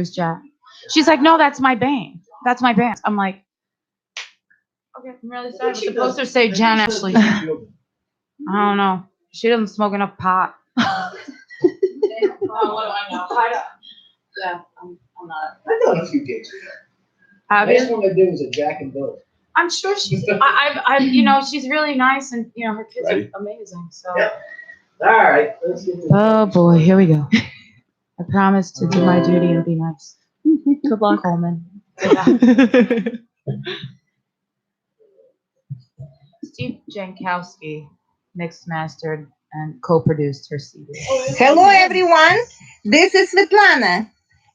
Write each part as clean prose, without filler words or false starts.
Jack. She's like, no, that's my band. That's my band. I'm like, okay, I'm really sorry. It's supposed to say Jen Ashley. I don't know. She doesn't smoke enough pot. Oh, what do I know? Yeah, I'm not. I've done a few gigs with her. Have Last you? one I did was a Jack and Bill. I'm sure she's. She's really nice, and her kids are amazing. So. Yeah. All right. Let's get to Oh boy, here we go. I promise to do my duty and be nice. Good luck. Coleman. Steve Jankowski mixed, mastered, and co-produced her CD. Hello, everyone. This is Svetlana,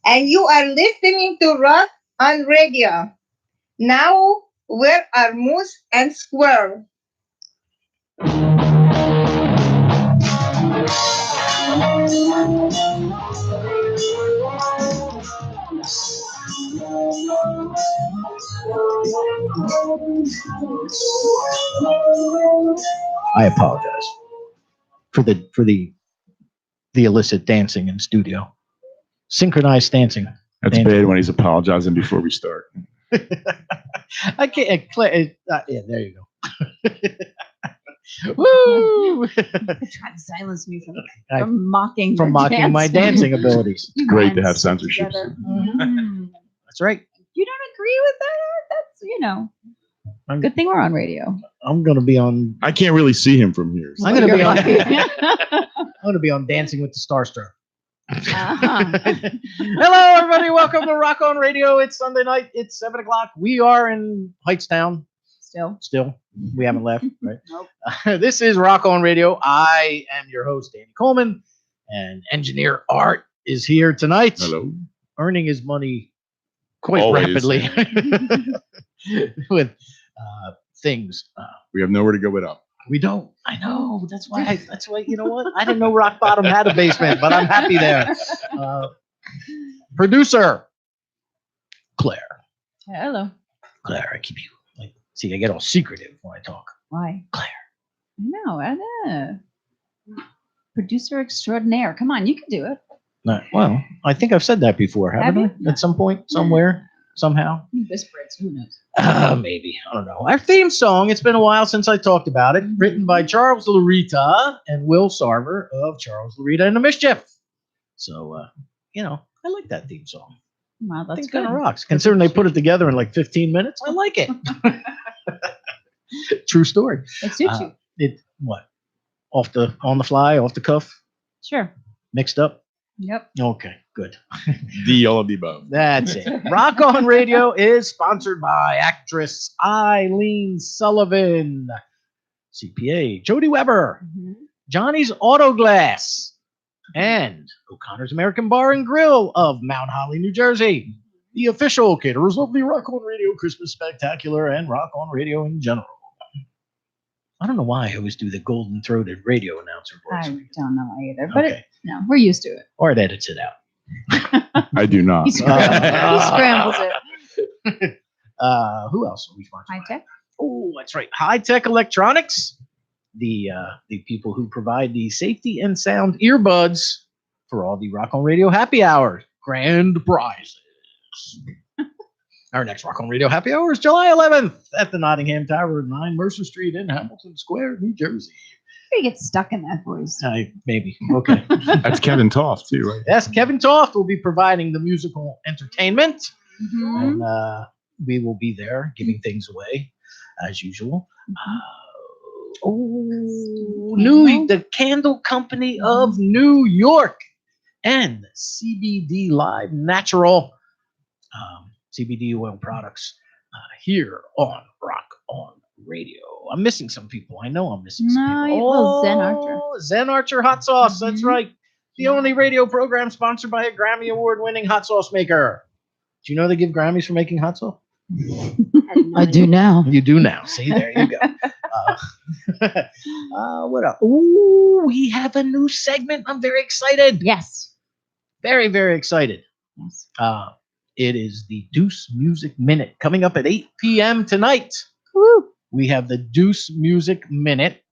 and you are listening to Rock on Radio. Now, where are Moose and Squirrel? I apologize for the illicit dancing in studio. Synchronized dancing. That's bad when he's apologizing before we start. I can't. Yeah, there you go. Woo! Trying to silence me from mocking my dancing abilities. It's great to have censorship. That's right. You don't agree with that? That's good thing we're on radio. I'm gonna be on. I can't really see him from here. So. I'm gonna be on. I'm gonna be on Dancing with the Starstruck. Hello, everybody. Welcome to Rock on Radio. It's Sunday night. It's 7:00. We are in Hightstown. Still, we haven't left. Right? Nope. This is Rock on Radio. I am your host, Danny Coleman, and engineer Art is here tonight. Hello. Earning his money quite Always. rapidly with things. We have nowhere to go but up. We don't. I know. That's why. You know what? I didn't know Rock Bottom had a basement, but I'm happy there. Producer Claire. Hello. Claire, I keep you like. See, I get all secretive when I talk. Why? Claire. No. Producer extraordinaire. Come on, you can do it. No, well, I think I've said that before, haven't I? At some point, somewhere, somehow. You whisper it, so who knows? Maybe. I don't know. Our theme song, it's been a while since I talked about it, written by Charles Larita and Will Sarver of Charles Larita and the Mischief. So, I like that theme song. Wow, I that's think it good. kind of rocks. Considering they put it together in like 15 minutes, I like it. True story. It suits you. It what? On the fly, off the cuff, Sure. mixed up. Yep. Okay, good. All of the above. That's it. Rock on Radio is sponsored by actress Eileen Sullivan, CPA Jody Weber, Johnny's Auto Glass, and O'Connor's American Bar and Grill of Mount Holly, New Jersey, the official caterers of the Rock on Radio Christmas Spectacular and Rock on Radio in general. I don't know why I always do the golden-throated radio announcer voice. I don't know either, but Okay. no, we're used to it. Or it edits it out. I do not. He scrambles it. Who else are we sponsored High by? tech. Oh, that's right. High Tech Electronics, the people who provide the safety and sound earbuds for all the Rock on Radio happy hours. Grand prizes. Our next Rock on Radio happy hour is July 11th at the Nottingham Tower, 9 Mercer Street in Hamilton Square, New Jersey. You get stuck in that voice. Maybe. Okay. That's Kevin Toft, too, right? Yes, Kevin Toft will be providing the musical entertainment. Mhm. And we will be there giving things away as usual. The Candle Company of New York and CBD Live Natural CBD oil products here on Rock on Radio. I'm missing some people. I know I'm missing some No, people. well, Zen Archer. Zen Archer Hot Sauce. That's Mhm. right. The only radio program sponsored by a Grammy Award-winning hot sauce maker. Do you know they give Grammys for making hot sauce? I do now. You do now. See, there you go. What else? Ooh, we have a new segment. I'm very excited. Yes. Very, very excited. Yes. It is the Deuce Music Minute coming up at 8 p.m. tonight. Woo. We have the Deuce Music Minute,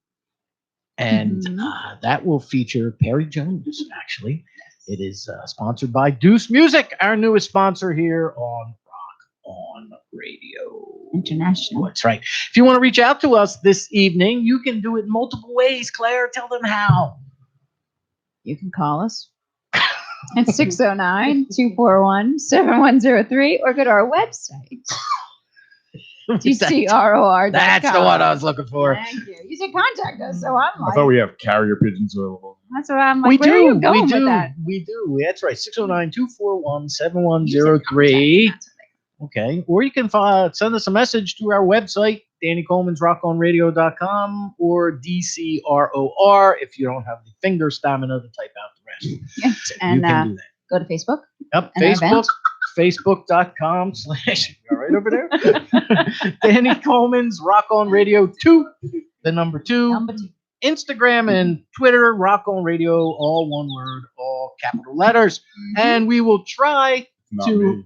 and Mhm. that will feature Perry Jones, actually. It is sponsored by Deuce Music, our newest sponsor here on Rock On Radio. International. That's right. If you want to reach out to us this evening, you can do it multiple ways. Claire, tell them how. You can call us at 609-241-7103 or go to our website, DCROR.com. That's the one I was looking for. Thank you. You said contact us, so I'm I like, thought we have carrier pigeons available. that's what I'm like, We where are do. you going We do. with that? We do. That's right. 609-241-7103. You said contact. Okay. Or you can send us a message to our website, Danny Coleman's rockonradio.com or DCROR if you don't have the finger stamina to type out the rest. Yes, You and can do that. go to Facebook. Yep. and our Facebook. event. Facebook.com/ right over there. Danny Coleman's Rock On Radio 2, the number 2. Number 2. Instagram and Twitter, Rock On Radio, all one word, all capital letters. And we will try Not to me.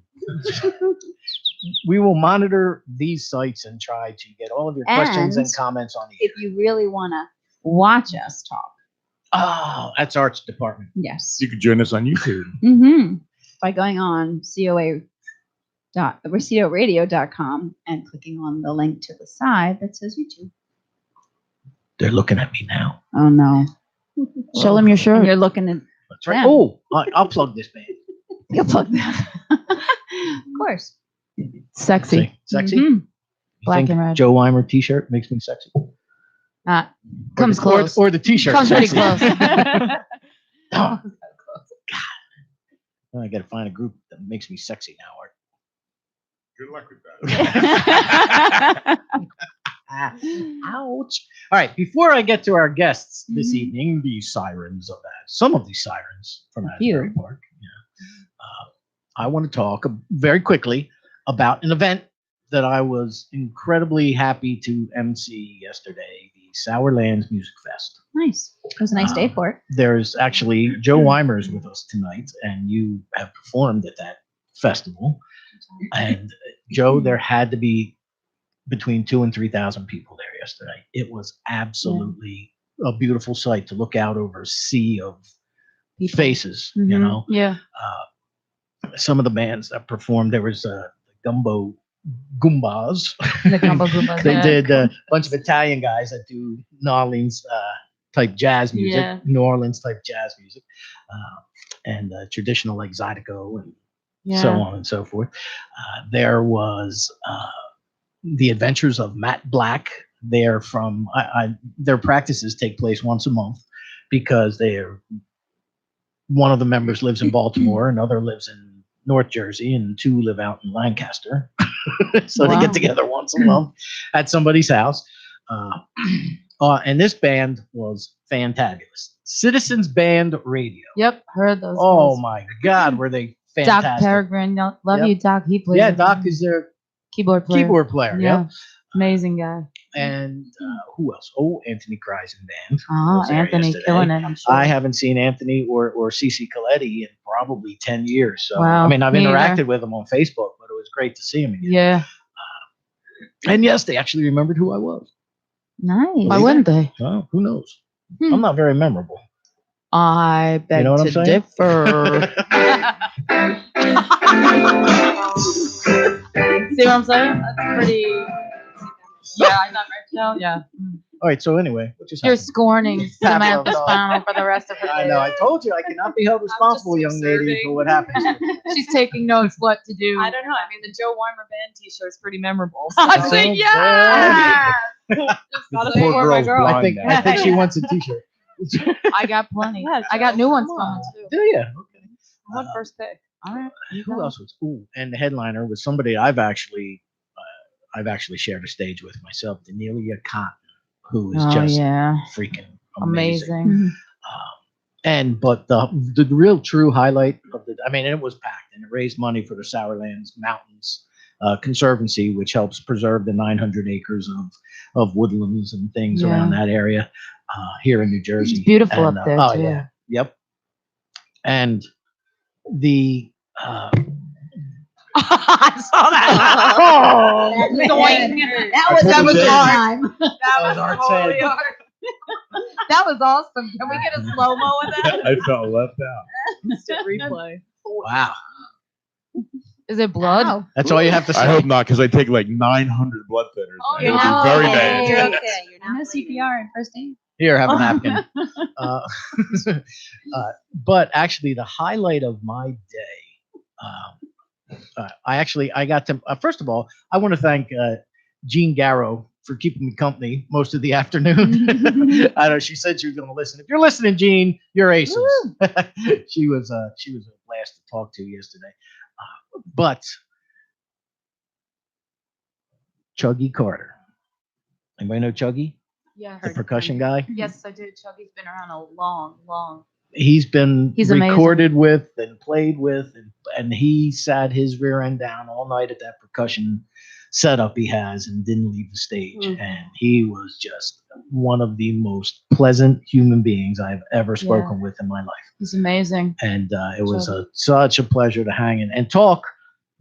we will monitor these sites and try to get all of your questions and And comments on the If you really want to watch us talk, Oh, that's Art's department. yes. You could join us on YouTube. Mm-hmm. By going on radio.com and clicking on the link to the side that says YouTube. They're looking at me now. Oh no. Show them your And shirt. you're looking at That's right. Yeah. Oh, I'll plug this band. you'll plug that. Of course. Sexy. See? Sexy? Mhm. You Black think and red. Joe Weimer t-shirt makes me sexy. Comes close. Or the t-shirt. Comes pretty sexy. close. Oh, God. I got to find a group that makes me sexy now, Art. Good luck with that. Ouch. All right. Before I get to our guests this Mhm. evening, the sirens of some of these sirens from A few. Asbury Park. Yeah. I want to talk very quickly about an event that I was incredibly happy to MC yesterday, the Sourlands Music Fest. Nice. It was a nice day for it. There's actually Joe Weimer's with us tonight, and you have performed at that festival. And Joe, there had to be between 2,000 and 3,000 people there yesterday. It was absolutely a beautiful sight to look out over a sea of faces. You Mhm. know, Yeah. some of the bands that performed. There was the Gumbo Goombas. The Gumbo Goombas, They yeah. did a bunch of Italian guys that do New Orleans type jazz music, Yeah. New Orleans type jazz music, and traditional like Zydeco and Yeah. so on and so forth. There was the Adventures of Matt Black. They're from their practices take place once a month because one of the members lives in Baltimore, another lives in North Jersey, and 2 live out in Lancaster. So they Wow. get together once a month at somebody's house. And this band was fantabulous. Citizens Band Radio. Yep. Heard those. Oh guys. my God, were they Doc fantastic? Peregrine. Love Yep. you, Doc. He plays. Yeah, with Doc me. is their keyboard player. keyboard player. Yeah. Yeah. Amazing guy. And who else? Oh, Anthony Kreisen Band. Oh, was there Anthony yesterday. killing it. I'm sure. I haven't seen Anthony or Cece Coletti in probably 10 years. So, Wow, I mean, I've me interacted either. with them on Facebook, but it was great to see him again. Yeah. And yes, they actually remembered who I was. Nice. Why wouldn't they? Well, who knows? Hmm. I'm not very memorable. I beg You know what I'm to saying? differ. See what I'm saying? That's pretty. Yeah, I'm not right now. Yeah. All right. So anyway, what just You're happened? scorning Pavlov Samantha dog. Spano for the rest of her I days. know. I told you I cannot be held responsible, young lady, for what happens. She's taking notes what to do. I don't know. I mean, the Joe Weimer band T-shirt is pretty memorable. I So, think, yeah. yeah. Gotta Poor support my girl's girl. I blind think now. I think she wants a T-shirt. I got plenty. Yeah, I got new ones Come coming on. too. Do you? Okay. I want first pick. All right. Who else was? Ooh, and the headliner was somebody I've actually shared a stage with myself, Danelia Cotton, who is Oh, just yeah. freaking amazing. Amazing. But the real true highlight of and it was packed, and it raised money for the Sourlands Mountains Conservancy, which helps preserve the 900 acres of woodlands and things Yeah. around that area here in New Jersey. It's beautiful And, up there, oh too. yeah, yep. And the I saw that. Oh, That Doink. was That was a good hard. time. that was Art saying. That was awesome. Can we get a slow mo of that? I felt left out. Instant replay. Wow. Is it blood? Wow. That's all you have to say. I hope not, because I take like 900 blood thinners. Oh, and it would no. be very Okay. bad. You're okay. You're not CPR and first aid. Here, have a napkin. But actually, the highlight of my day, I got to, first of all, I want to thank Jean Garrow for keeping me company most of the afternoon. I know she said she was going to listen. If you're listening, Jean, you're aces. She was a blast to talk to yesterday. But Chuggy Carter. Anybody know Chuggy? Yes. The percussion guy? Yes, I did. Chuggy's been around a long. He's been He's amazing. recorded with and played with, and he sat his rear end down all night at that percussion setup he has and didn't leave the stage. And he was just one of the most pleasant human beings I've ever spoken with in my life. He's amazing. And it was such a pleasure to hang in and talk.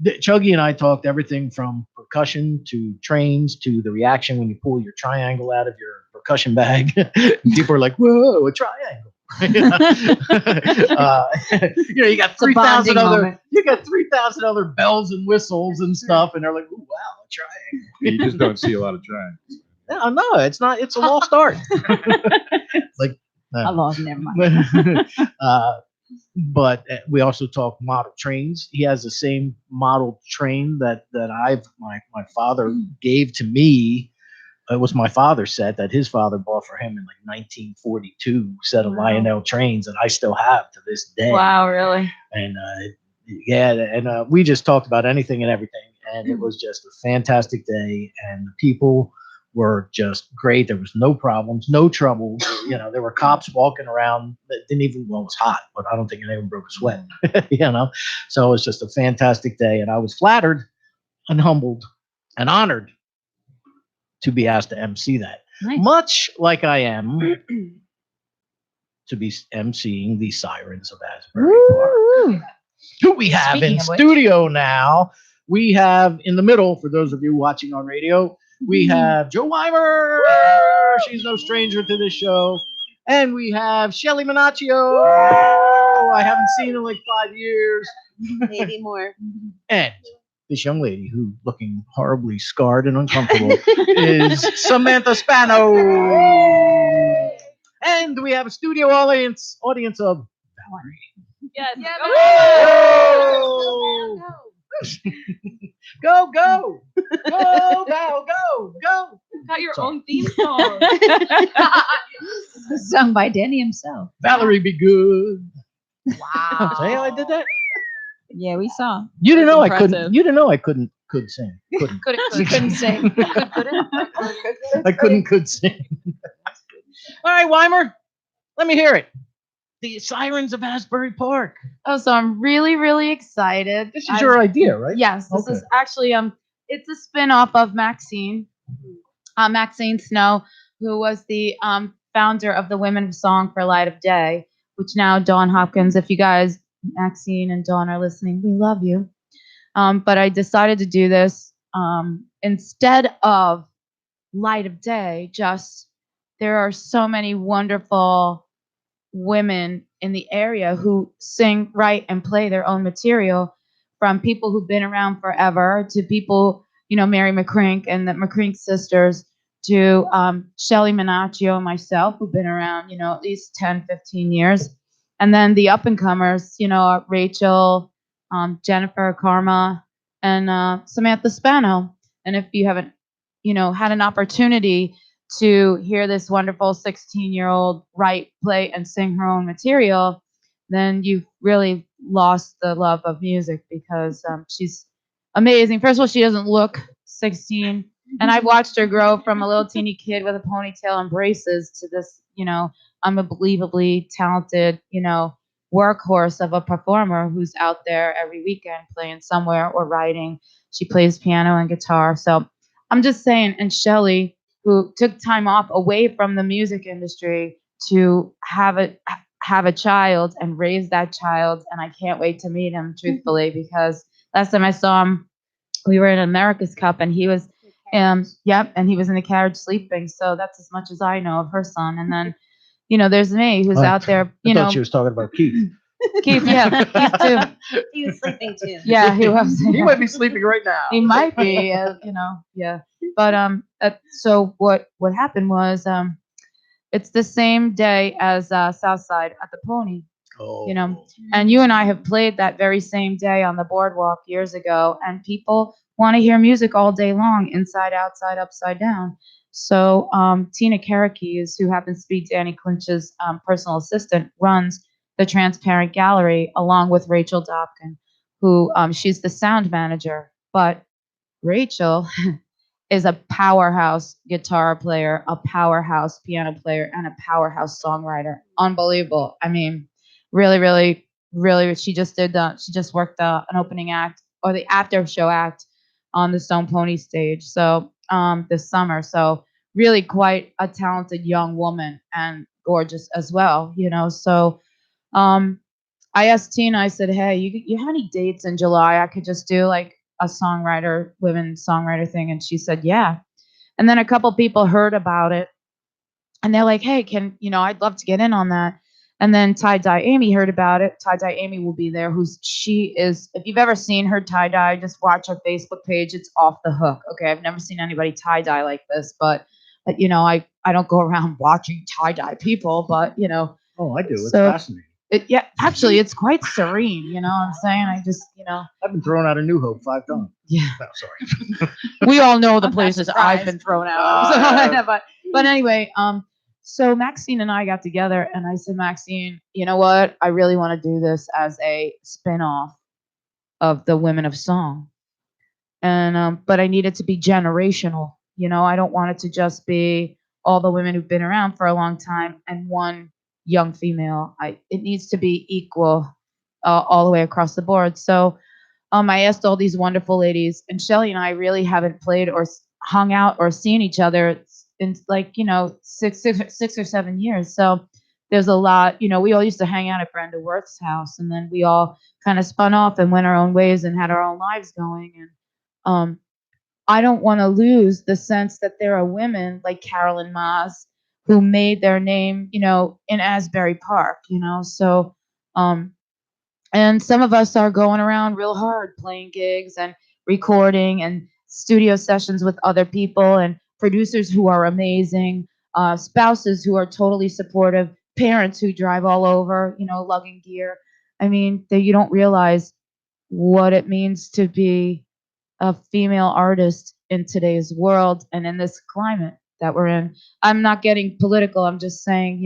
Chuggy and I talked everything from percussion to trains to the reaction when you pull your triangle out of your percussion bag. People are like, "Whoa, a triangle!" You you got 3,000 other bells and whistles and stuff, and they're like, "Ooh, wow, a triangle." You just don't see a lot of triangles. No, it's not. It's a lost art. I lost. Never mind. But we also talk model trains. He has the same model train that my father gave to me. It was my father's set that his father bought for him in like 1942 set of Lionel trains that I still have to this day. Wow, really? And we just talked about anything and everything, and it was just a fantastic day. And the people were just great. There was no problems, no trouble. There were cops walking around that didn't even, well, it was hot, but I don't think anyone broke a sweat, So it was just a fantastic day. And I was flattered and humbled and honored to be asked to MC that. Nice. Much like I am to be emceeing the Sirens of Asbury Park. Who we have Speaking in of which. studio now, we have in the middle, for those of you watching on radio, we have Joe Weimer. She's no stranger to this show. And we have Shelly Minaccio. I haven't seen her in like 5 years. Maybe more. And this young lady who looking horribly scarred and uncomfortable is Samantha Spano. And we have a studio audience of Valerie. Yes. Whoa! Go, go, go, Val, go, go. Got your Sorry. own theme song. Sung by Danny himself. Valerie, be good. Wow. See how I did that? Yeah, we saw. You didn't know I Impressive. couldn't. You didn't know I could sing. Couldn't. You couldn't sing. Could sing. All right, Weimer, let me hear it. The Sirens of Asbury Park. Oh, so I'm really, really excited. This is your idea, right? Yes, this Okay. is actually it's a spin-off of Maxine. Maxine Snow, who was the founder of the Women of Song for Light of Day, which now Dawn Hopkins, if you guys, Maxine and Dawn are listening, we love you. But I decided to do this instead of Light of Day. Just there are so many wonderful women in the area who sing, write, and play their own material, from people who've been around forever to people, Mary McCrink and the McCrink sisters, to Shelly Minaccio and myself, who've been around, at least 10, 15 years. And then the up-and-comers, Rachel, Jennifer, Karma, and Samantha Spano. And if you haven't, had an opportunity to hear this wonderful 16-year-old write, play, and sing her own material, then you've really lost the love of music, because she's amazing. First of all, she doesn't look 16. And I've watched her grow from a little teeny kid with a ponytail and braces to this, unbelievably talented, workhorse of a performer who's out there every weekend playing somewhere or writing. She plays piano and guitar. So I'm just saying, and Shelly, who took time off away from the music industry to have a child and raise that child. And I can't wait to meet him, truthfully, because last time I saw him, we were in America's Cup, and he was, and he was in the carriage sleeping. So that's as much as I know of her son. And then, there's me who's Oh, out there, I thought she was talking about Keith. Keith, yeah, Keith too. He was sleeping too. Yeah, he was. He might be sleeping right now. He might be, yeah. But so what happened was it's the same day as Southside at the Pony, Oh. and you and I have played that very same day on the boardwalk years ago, and people want to hear music all day long, inside, outside, upside down. So Tina Karakees, who happens to be Danny Clinch's personal assistant, runs the Transparent Gallery along with Rachel Dobkin, who she's the sound manager. But Rachel is a powerhouse guitar player, a powerhouse piano player, and a powerhouse songwriter. Unbelievable. I mean, really, really, really. She just worked an opening act or the after show act on the Stone Pony stage. So this summer. So really quite a talented young woman and gorgeous as well. So I asked Tina. I said, "Hey, you have any dates in July? I could just do like a women songwriter thing." And she said, "Yeah." And then a couple people heard about it, and they're like, "Hey, I'd love to get in on that." And then Tie Dye Amy heard about it. Tie Dye Amy will be there. She is, if you've ever seen her tie dye, just watch her Facebook page. It's off the hook. Okay, I've never seen anybody tie dye like this, but I don't go around watching tie dye people, but Oh, I do. It's So- fascinating. actually, it's quite serene. You know what I'm saying? I just, I've been thrown out of New Hope 5 times. yeah. No, sorry. We all know the I'm not places I've surprised. been thrown out. Ah. But anyway, so Maxine and I got together, and I said, Maxine, you know what? I really want to do this as a spin-off of the Women of Song, and but I need it to be generational. I don't want it to just be all the women who've been around for a long time and one young female. It needs to be equal all the way across the board. So I asked all these wonderful ladies, and Shelly and I really haven't played or hung out or seen each other in like 6 or 7 years. So there's a lot. We all used to hang out at Brenda Worth's house, and then we all kind of spun off and went our own ways and had our own lives going. And I don't want to lose the sense that there are women like Carolyn Maas who made their name, in Asbury Park. So and some of us are going around real hard playing gigs and recording and studio sessions with other people and producers who are amazing, spouses who are totally supportive, parents who drive all over, lugging gear. I mean, you don't realize what it means to be a female artist in today's world and in this climate that we're in. I'm not getting political. I'm just saying,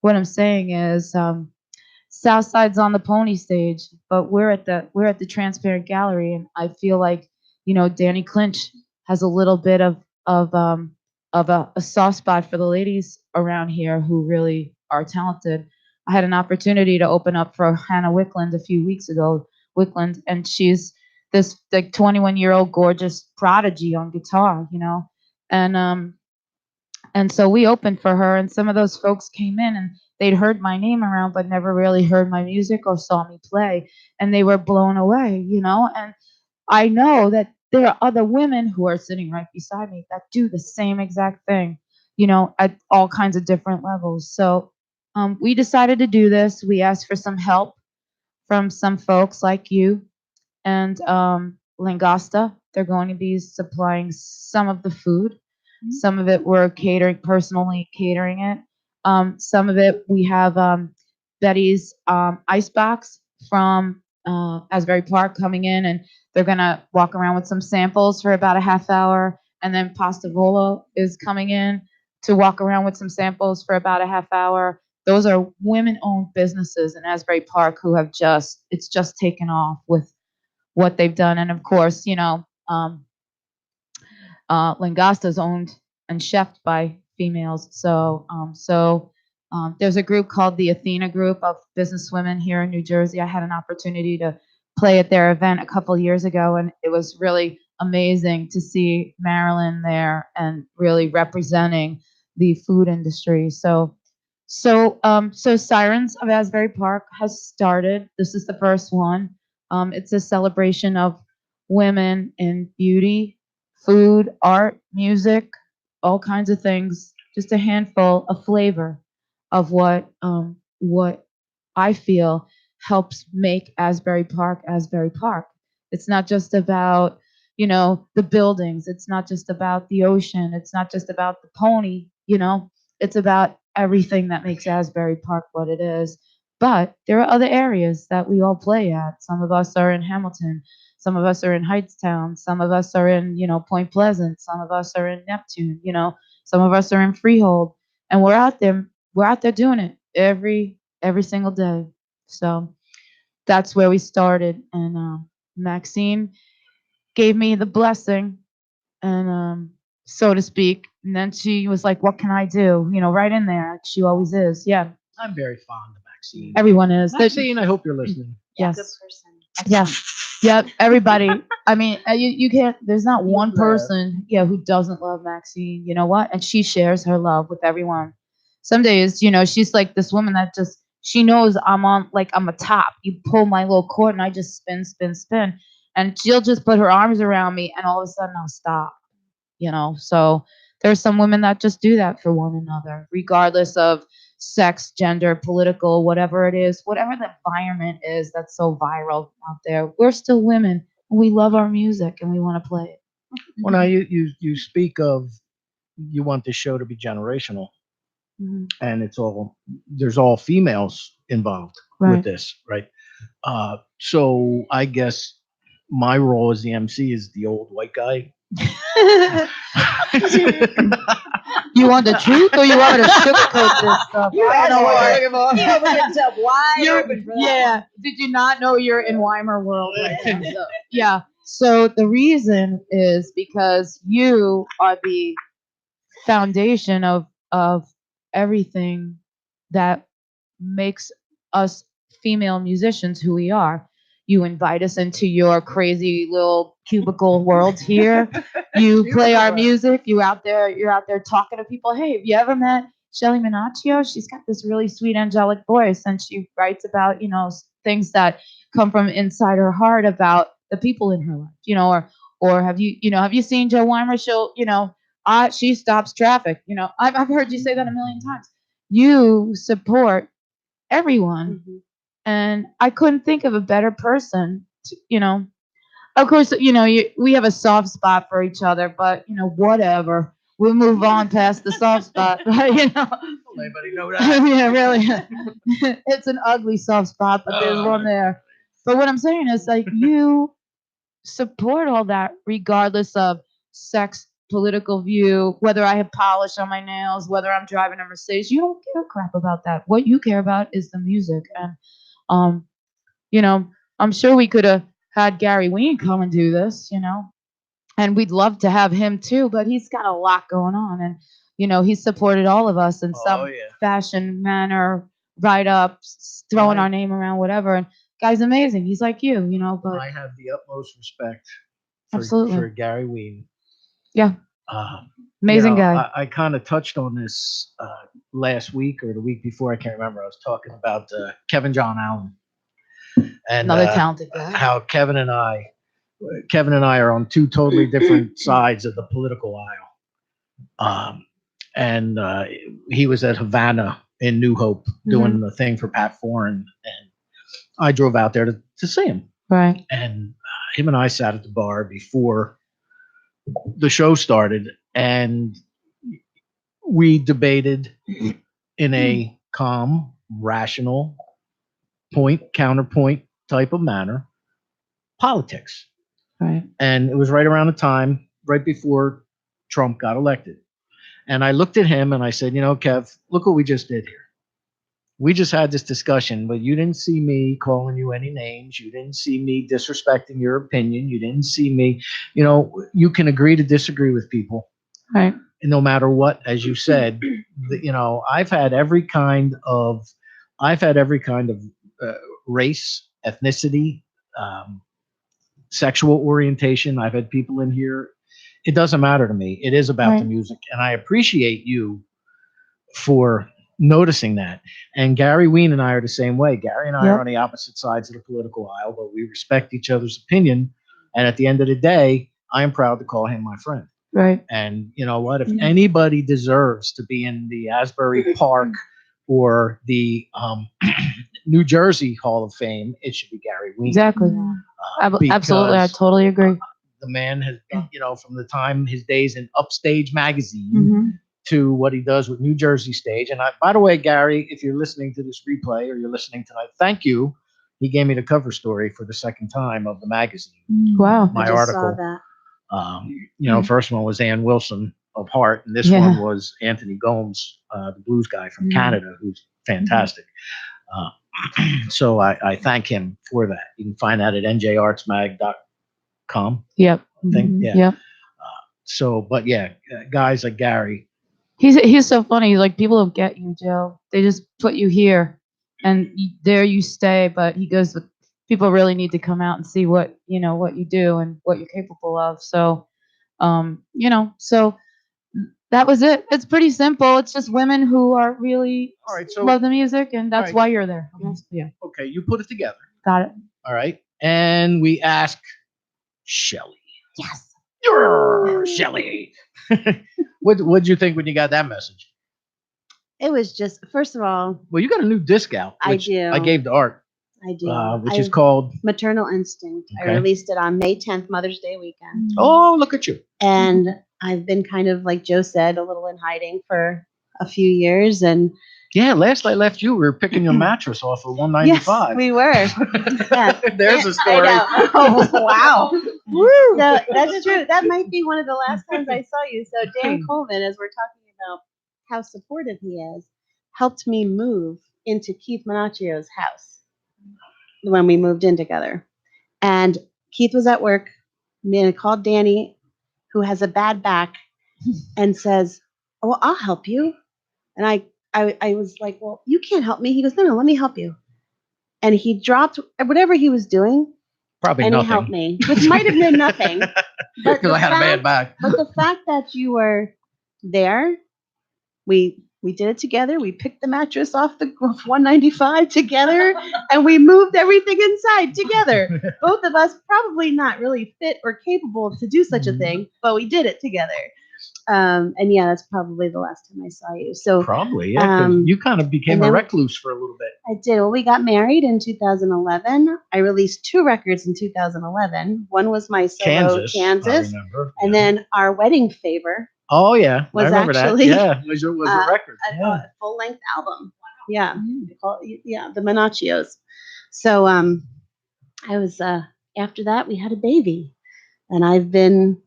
what I'm saying is Southside's on the Pony stage, but we're at the Transparent Gallery, and I feel like Danny Clinch has a little bit of a soft spot for the ladies around here who really are talented. I had an opportunity to open up for Hannah Wickland a few weeks ago. Wickland, and she's this like 21-year-old gorgeous prodigy on guitar, and so we opened for her, and some of those folks came in and they'd heard my name around but never really heard my music or saw me play, and they were blown away, and I know that there are other women who are sitting right beside me that do the same exact thing, at all kinds of different levels. So we decided to do this. We asked for some help from some folks like you and Langosta. They're going to be supplying some of the food. Some of it we're personally catering it. Some of it we have Betty's Icebox from Asbury Park coming in, and they're gonna walk around with some samples for about a half hour. And then Pasta Volo is coming in to walk around with some samples for about a half hour. Those are women-owned businesses in Asbury Park who have it's just taken off with what they've done. And of course, Langosta's owned and chefed by females. So there's a group called the Athena Group of businesswomen here in New Jersey. I had an opportunity to play at their event a couple years ago, and it was really amazing to see Marilyn there and really representing the food industry. So Sirens of Asbury Park has started. This is the first one. It's a celebration of women in beauty, food, art, music, all kinds of things. Just a handful of flavor of what I feel helps make Asbury Park Asbury Park. It's not just about, the buildings. It's not just about the ocean. It's not just about the pony, It's about everything that makes Asbury Park what it is. But there are other areas that we all play at. Some of us are in Hamilton. Some of us are in Hightstown. Some of us are in, Point Pleasant. Some of us are in Neptune. Some of us are in Freehold, and we're out there. We're out there doing it every single day. So that's where we started, and Maxine gave me the blessing, and so to speak. And then she was like, "What can I do?" Right in there. She always is. Yeah, I'm very fond of Maxine. everyone is. Maxine, I hope you're listening. Yes. Good person. Yeah. Yep. Everybody. I mean, you can't. There's not one person, who doesn't love Maxine. You know what? And she shares her love with everyone. Some days, she's like this woman that just she knows I'm a top. You pull my little cord and I just spin, spin, spin, and she'll just put her arms around me, and all of a sudden I'll stop. So there's some women that just do that for one another, regardless of sex, gender, political, whatever it is, whatever the environment is that's so viral out there. We're still women, and we love our music, and we want to play it. Well, now you speak of you want this show to be generational, Mhm. and there's all females involved Right. with this, right? So I guess my role as the MC is the old white guy. You want the truth, or you want me to sugarcoat this stuff? You I don't know what asked you're for it. He opened himself wide open for that. Yeah. Did you not know you're in Weimar world right now? Yeah. So the reason is because you are the foundation of everything that makes us female musicians who we are. You invite us into your crazy little cubicle world here. You play our music. You're out there talking to people. Hey, have you ever met Shelly Minaccio? She's got this really sweet angelic voice, and she writes about, things that come from inside her heart about the people in her life, or have you seen Joe Weimer? She stops traffic. I've heard you say that a million times. You support everyone. And I couldn't think of a better person Of course, we have a soft spot for each other, but whatever. We'll move on past the soft spot, right? Don't anybody know that? Yeah, really. It's an ugly soft spot, but there's one there. But what I'm saying is, like, you support all that regardless of sex, political view, whether I have polish on my nails, whether I'm driving a Mercedes. You don't give a crap about that. What you care about is the music. And I'm sure we could have had Gary Ween come and do this, and we'd love to have him too, but he's got a lot going on, and he's supported all of us in some fashion, manner, write-ups, throwing our name around, whatever. And guy's amazing. He's like you, but I have the utmost respect Absolutely. for Gary Ween. Yeah. You Amazing know, guy. I kind of touched on this last week or the week before. I can't remember. I was talking about Kevin John Allen. And Another talented guy. how Kevin and I are on two totally different sides of the political aisle. And he was at Havana in New Hope doing the thing for Pat Foran, and I drove out there to see him. Right. And him and I sat at the bar before the show started, and we debated in a calm, rational, counterpoint type of manner politics. Right. And it was right around the time, right before Trump got elected. And I looked at him and I said, Kev, look what we just did here. We just had this discussion, but you didn't see me calling you any names. You didn't see me disrespecting your opinion. You didn't see me, you can agree to disagree with people. Right. No matter what, as you said, I've had every kind of race, ethnicity, sexual orientation. I've had people in here. It doesn't matter to me. It is about the music. And I appreciate you for noticing that. And Gary Ween and I are the same way. Gary and I are on the opposite sides of the political aisle, but we respect each other's opinion. And at the end of the day, I am proud to call him my friend. Right. And you know what? If anybody deserves to be in the Asbury Park or the New Jersey Hall of Fame, it should be Gary Wiener. Exactly. Absolutely, I because totally agree. the man has done, from the time his days in Upstage magazine Mhm. to what he does with New Jersey Stage. And by the way, Gary, if you're listening to this replay or you're listening tonight, thank you. He gave me the cover story for the second time of the magazine. Wow. My I just article. saw that. First one was Ann Wilson of Heart, and this Yeah. one was Anthony Gomes, the blues guy from Canada, who's fantastic. So I thank him for that. You can find that at njartsmag.com. Yep. I think, yeah. Yep. So, but yeah, guys like Gary. He's so funny. He's like, people don't get you, Joe. They just put you here, and there you stay. But he goes, people really need to come out and see what what you do and what you're capable of. So, so that was it. It's pretty simple. It's just women who are really All right, so love the music, and that's right. why you're there. Yeah, okay, you put it together. got it. All right, and we ask Shelly. Yes. Shelly. What'd you think when you got that message? It was just, first of all, Well, you got a new disc out. I Which do. I gave to Art, I do. which is called. Maternal Instinct. I Okay. released it on May 10th, Mother's Day weekend. Oh, look at you. And I've been kind of, like Joe said, a little in hiding for a few years. And Yeah, last I left you, we were picking a mattress off of yes, 195. we were. Yeah. There's a story. I know. Oh, wow. Woo. So that's true. That might be one of the last times I saw you. So Dan Coleman, as we're talking about how supportive he is, helped me move into Keith Menaccio's house when we moved in together. And Keith was at work. And I called Danny, who has a bad back, and says, "Oh, well, I'll help you." And I was like, "Well, you can't help me." He goes, "No, let me help you." And he dropped whatever he was doing, Probably and nothing. he helped me, which might have been nothing. But Because I had a bad back. But the fact that you were there, we did it together. We picked the mattress off the 195 together, and we moved everything inside together. Both of us probably not really fit or capable to do such a thing, but we did it together. And yeah, that's probably the last time I saw you. So Probably, yeah. 'Cause you kind of became and a then- recluse for a little bit. I did. Well, we got married in 2011. I released 2 records in 2011. One was my solo Kansas, I remember. and Yeah. then our wedding favor, Oh yeah, was I remember actually, that. Yeah, it was a record. a full-length album. Yeah, yeah, the Menaccios. So I was after that we had a baby, and I've been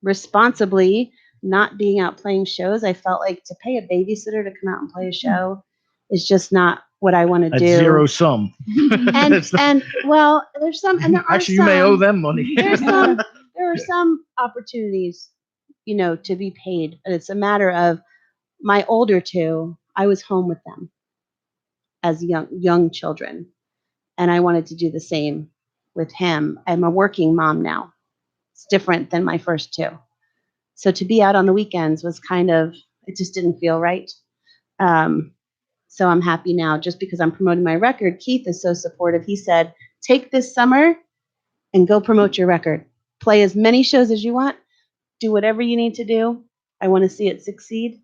responsibly not being out playing shows. I felt like to pay a babysitter to come out and play a show is just not what I want to That's do. zero sum. And well, there's some, and there are Actually, some, you may owe them money. there are some opportunities, to be paid. And it's a matter of my older 2, I was home with them as young children. And I wanted to do the same with him. I'm a working mom now. It's different than my first 2. So to be out on the weekends was it just didn't feel right. So I'm happy now just because I'm promoting my record. Keith is so supportive. He said, take this summer and go promote your record. Play as many shows as you want. Do whatever you need to do. I want to see it succeed.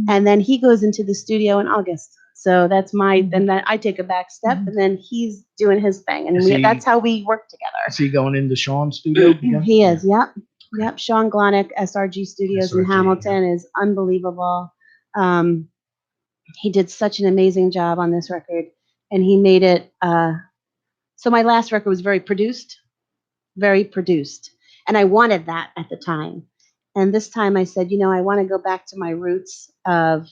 And then he goes into the studio in August. So that's then I take a back step, and then he's doing his thing. And that's how we work together. Is he going into Sean's studio? again? He is, yep. Sean Glonick, SRG Studios in SRG, Hamilton is unbelievable. He did such an amazing job on this record, and he made it. So my last record was very produced, and I wanted that at the time. And this time I said, I want to go back to my roots of,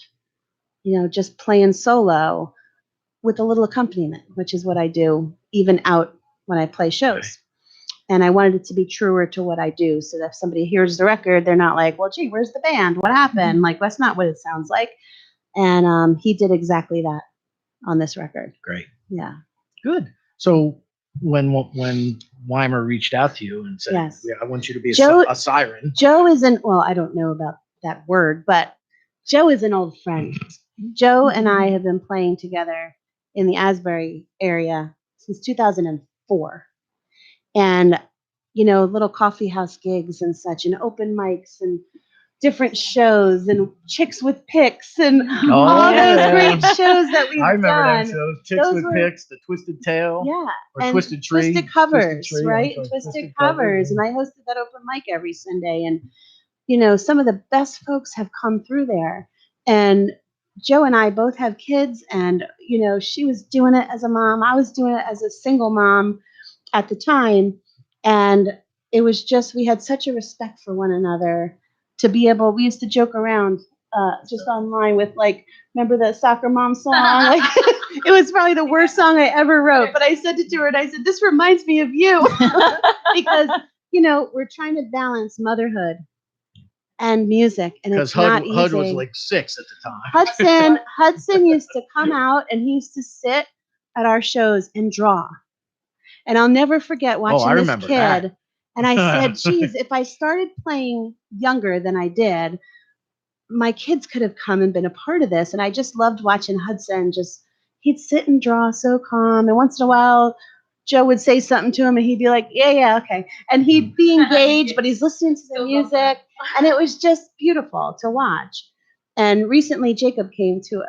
just playing solo with a little accompaniment, which is what I do even out when I play shows. And I wanted it to be truer to what I do, so that if somebody hears the record, they're not like, well, gee, where's the band? What happened? Like, that's not what it sounds like. And he did exactly that on this record. Great. Yeah. Good. So when Weimer reached out to you and said, Yes. "Yeah, I want you to be Joe- a siren," Joe I don't know about that word, but Joe is an old friend. Joe and I have been playing together in the Asbury area since 2004. And, little coffee house gigs and such, and open mics, and different shows and Chicks with Picks and Oh, all those yeah. great shows that we've I remember done. them shows. Chicks Those with were- Picks, The Twisted Tail, Yeah. or And Twisted Tree. Twisted Covers, Tree, I'm right? sorry, Twisted Covers, Covers. yeah. And I hosted that open mic every Sunday. And, you know, some of the best folks have come through there. And Joe and I both have kids. And, you know, she was doing it as a mom. I was doing it as a single mom at the time. And it was just, we had such a respect for one another to be able, we used to joke around just online with like, remember the Soccer Mom song? Like, it was probably the worst song I ever wrote. But I said to her, and I said, this reminds me of you. Because, you know, we're trying to balance motherhood and music. And Because it's not HUD easy. was like 6 at the time. Hudson used to come out and he used to sit at our shows and draw. And I'll never forget watching I this remember kid. that. And I said, geez, if I started playing younger than I did, my kids could have come and been a part of this. And I just loved watching Hudson he'd sit and draw so calm. And once in a while, Joe would say something to him and he'd be like, yeah, okay. And he'd be engaged, but he's listening to the music. And it was just beautiful to watch. And recently Jacob came to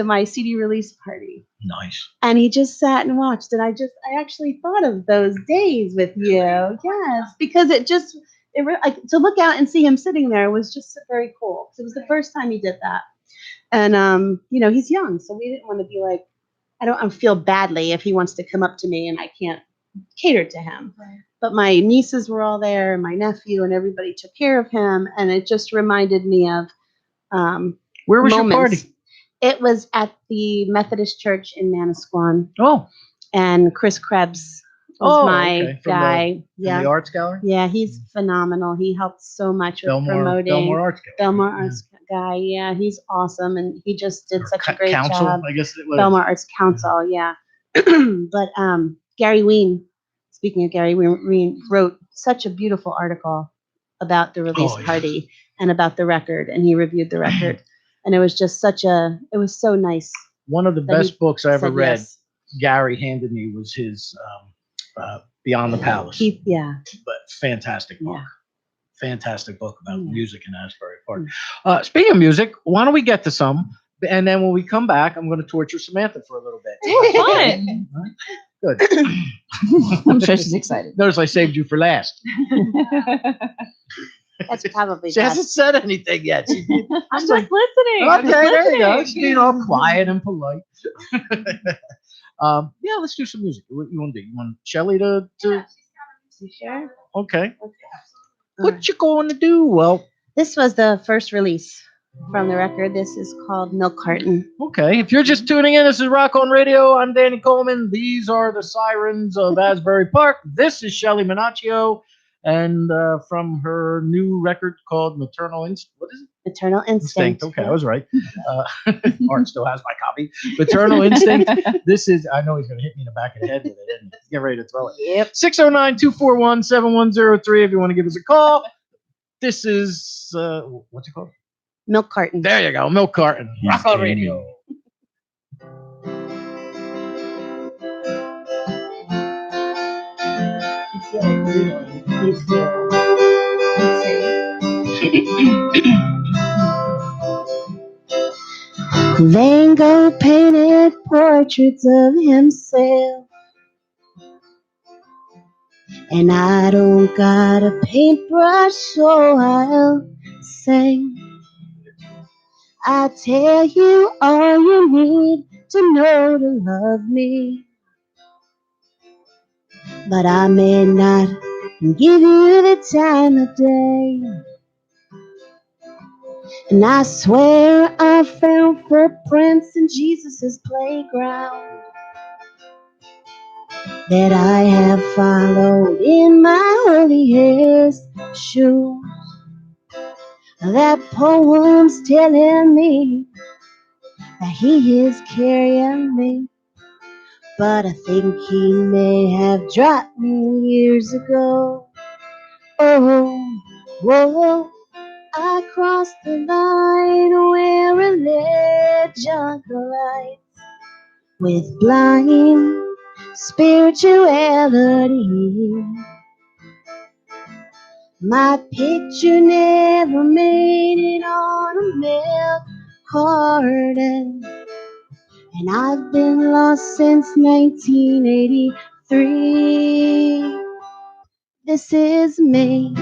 my CD release party. Nice. And he just sat and watched. And I actually thought of those days with you. Yes, because like, to look out and see him sitting there was just very cool. It was the first time he did that. And, you know, he's young. So we didn't want to be like, I don't feel badly if he wants to come up to me and I can't cater to him. Right. But my nieces were all there, and my nephew, and everybody took care of him. And it just reminded me of Where was moments. your party? It was at the Methodist Church in Manasquan. Oh. And Chris Krebs was my guy. From the Arts Gallery? Yeah, he's phenomenal. He helped so much with promoting. Belmore Arts Gallery. Belmore Arts guy. Yeah, he's awesome. And he just did such a great Council, job. I guess it was. Belmore Arts Council, yeah. But Gary Ween, speaking of Gary Ween, wrote such a beautiful article about the release party and about the record. And he reviewed the record. And it was just it was so nice. One of the best books I ever read, yes. Gary handed me, was his Beyond the Palace. Yeah. But fantastic book. Yeah. Fantastic book about music in Asbury Park. Speaking of music, why don't we get to some? And then when we come back, I'm going to torture Samantha for a little bit. Fun. Good. I'm sure she's excited. Notice I saved you for last. That's probably She hasn't said anything yet. I'm just listening. Okay, there you go. She's being all quiet and polite. Yeah, let's do some music. What you want to do? You want Shelly to? You sure? Okay. What you going to do? Well, this was the first release from the record. This is called Milk Carton. Okay. If you're just tuning in, this is Rock On Radio. I'm Danny Coleman. These are the Sirens of Asbury Park. This is Shelly Minaccio. And from her new record called Maternal Instinct. What is it? Maternal Instinct. Okay, I was right. Art still has my copy. Maternal Instinct. This is, I know he's going to hit me in the back of the head with it, isn't he? Get ready to throw it. Yep. 609-241-7103 if you want to give us a call. This is, what's it called? Milk Carton. There you go, Milk Carton. Rock On Radio. Van Gogh painted portraits of himself, and I don't got a paintbrush, so I'll sing. I tell you all you need to know to love me, but I may not give you the time of day. And I swear I found footprints in Jesus' playground that I have followed in my earliest shoes. That poem's telling me that he is carrying me, but I think he may have dropped me years ago. Oh, whoa. I crossed the line where religion collides with blind spirituality. My picture never made it on a milk carton, and I've been lost since 1983. This is me.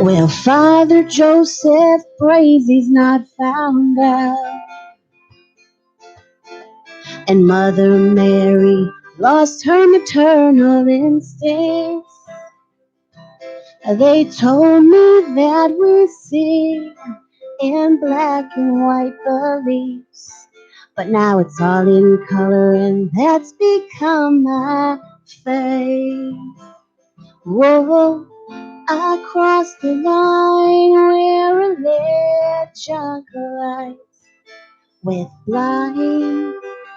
Well, Father Joseph Brazy's not found out, and Mother Mary lost her maternal instincts. They told me that we see in black and white beliefs, but now it's all in color, and that's become my faith. Whoa, I crossed the line where religion collides with blind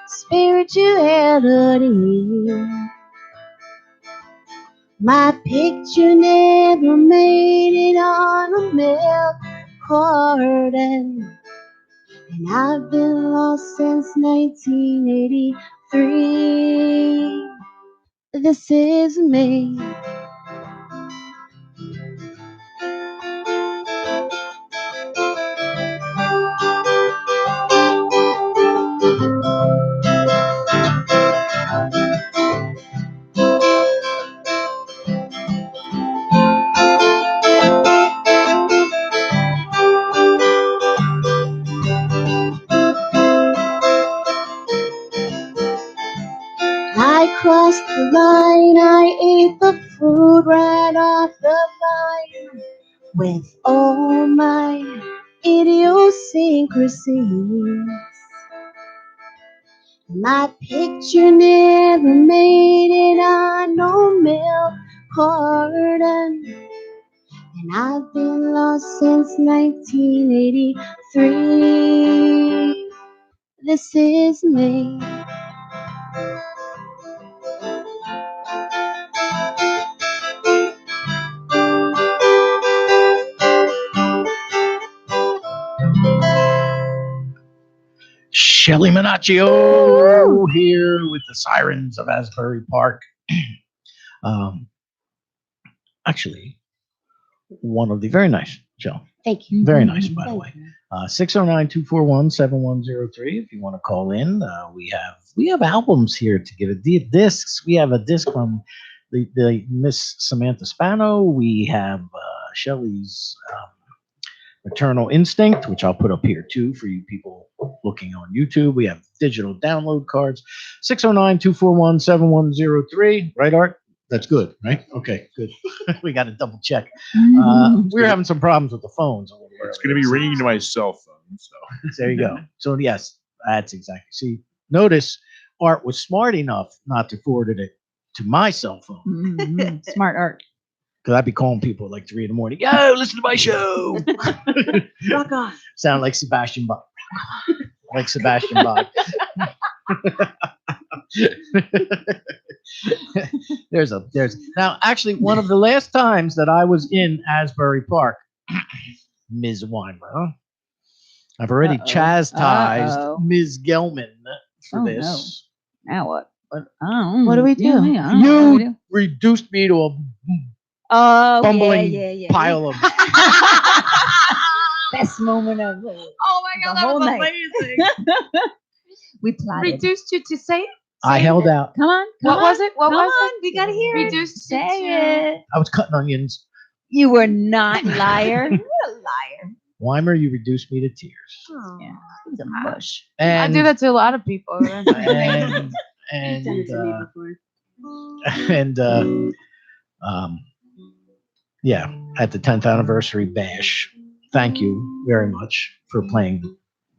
spirituality. My picture never made it on a milk carton, and I've been lost since 1983. This is me. I crossed the line, I ate the fruit right off the vine with all my idiosyncrasies. My picture never made it on no milk carton, and I've been lost since 1983. This is me. Shelly Minaccio here with the Sirens of Asbury Park. Actually, one of the very nice, Jill. Thank you. Very nice, by the Thank way. you. 609-241-7103. If you want to call in, we have albums here to give it. Discs. We have a disc from the Miss Samantha Spano. We have Shelley's Maternal Instinct, which I'll put up here too for you people looking on YouTube. We have digital download cards. 609-241-7103. Right, Art? That's good, right? Okay, good. We got to double check. We're having some problems with the phones. It's going to be ringing to my cell phone. So There you go. So yes, that's exactly. See, notice Art was smart enough not to forward it to my cell phone Mhm. Smart art. because I'd be calling people at like 3 a.m. Yo, listen to my show. Rock on. Sound like Sebastian Bach. Like Sebastian Bach. there's now actually one of the last times that I was in Asbury Park, Ms. Weimer. I've already Uh-oh. chastised Uh-oh. Ms. Gelman for Oh, this. Now what? What? What do we do? You reduced me to a Oh, bumbling yeah. pile of. Best moment of the Oh my God, that was amazing. we plotted. Reduced you to say it? I held out. Come on. What was it? What Come was on. it? We gotta hear it. Reduced you Say to- it. I was cutting onions. You were not liar. You're a liar. Weimer, you reduced me to tears. Yeah. It was a bush. I And do that to a lot of people. and You've done it to me before. yeah, at the 10th anniversary bash. Thank you very much for playing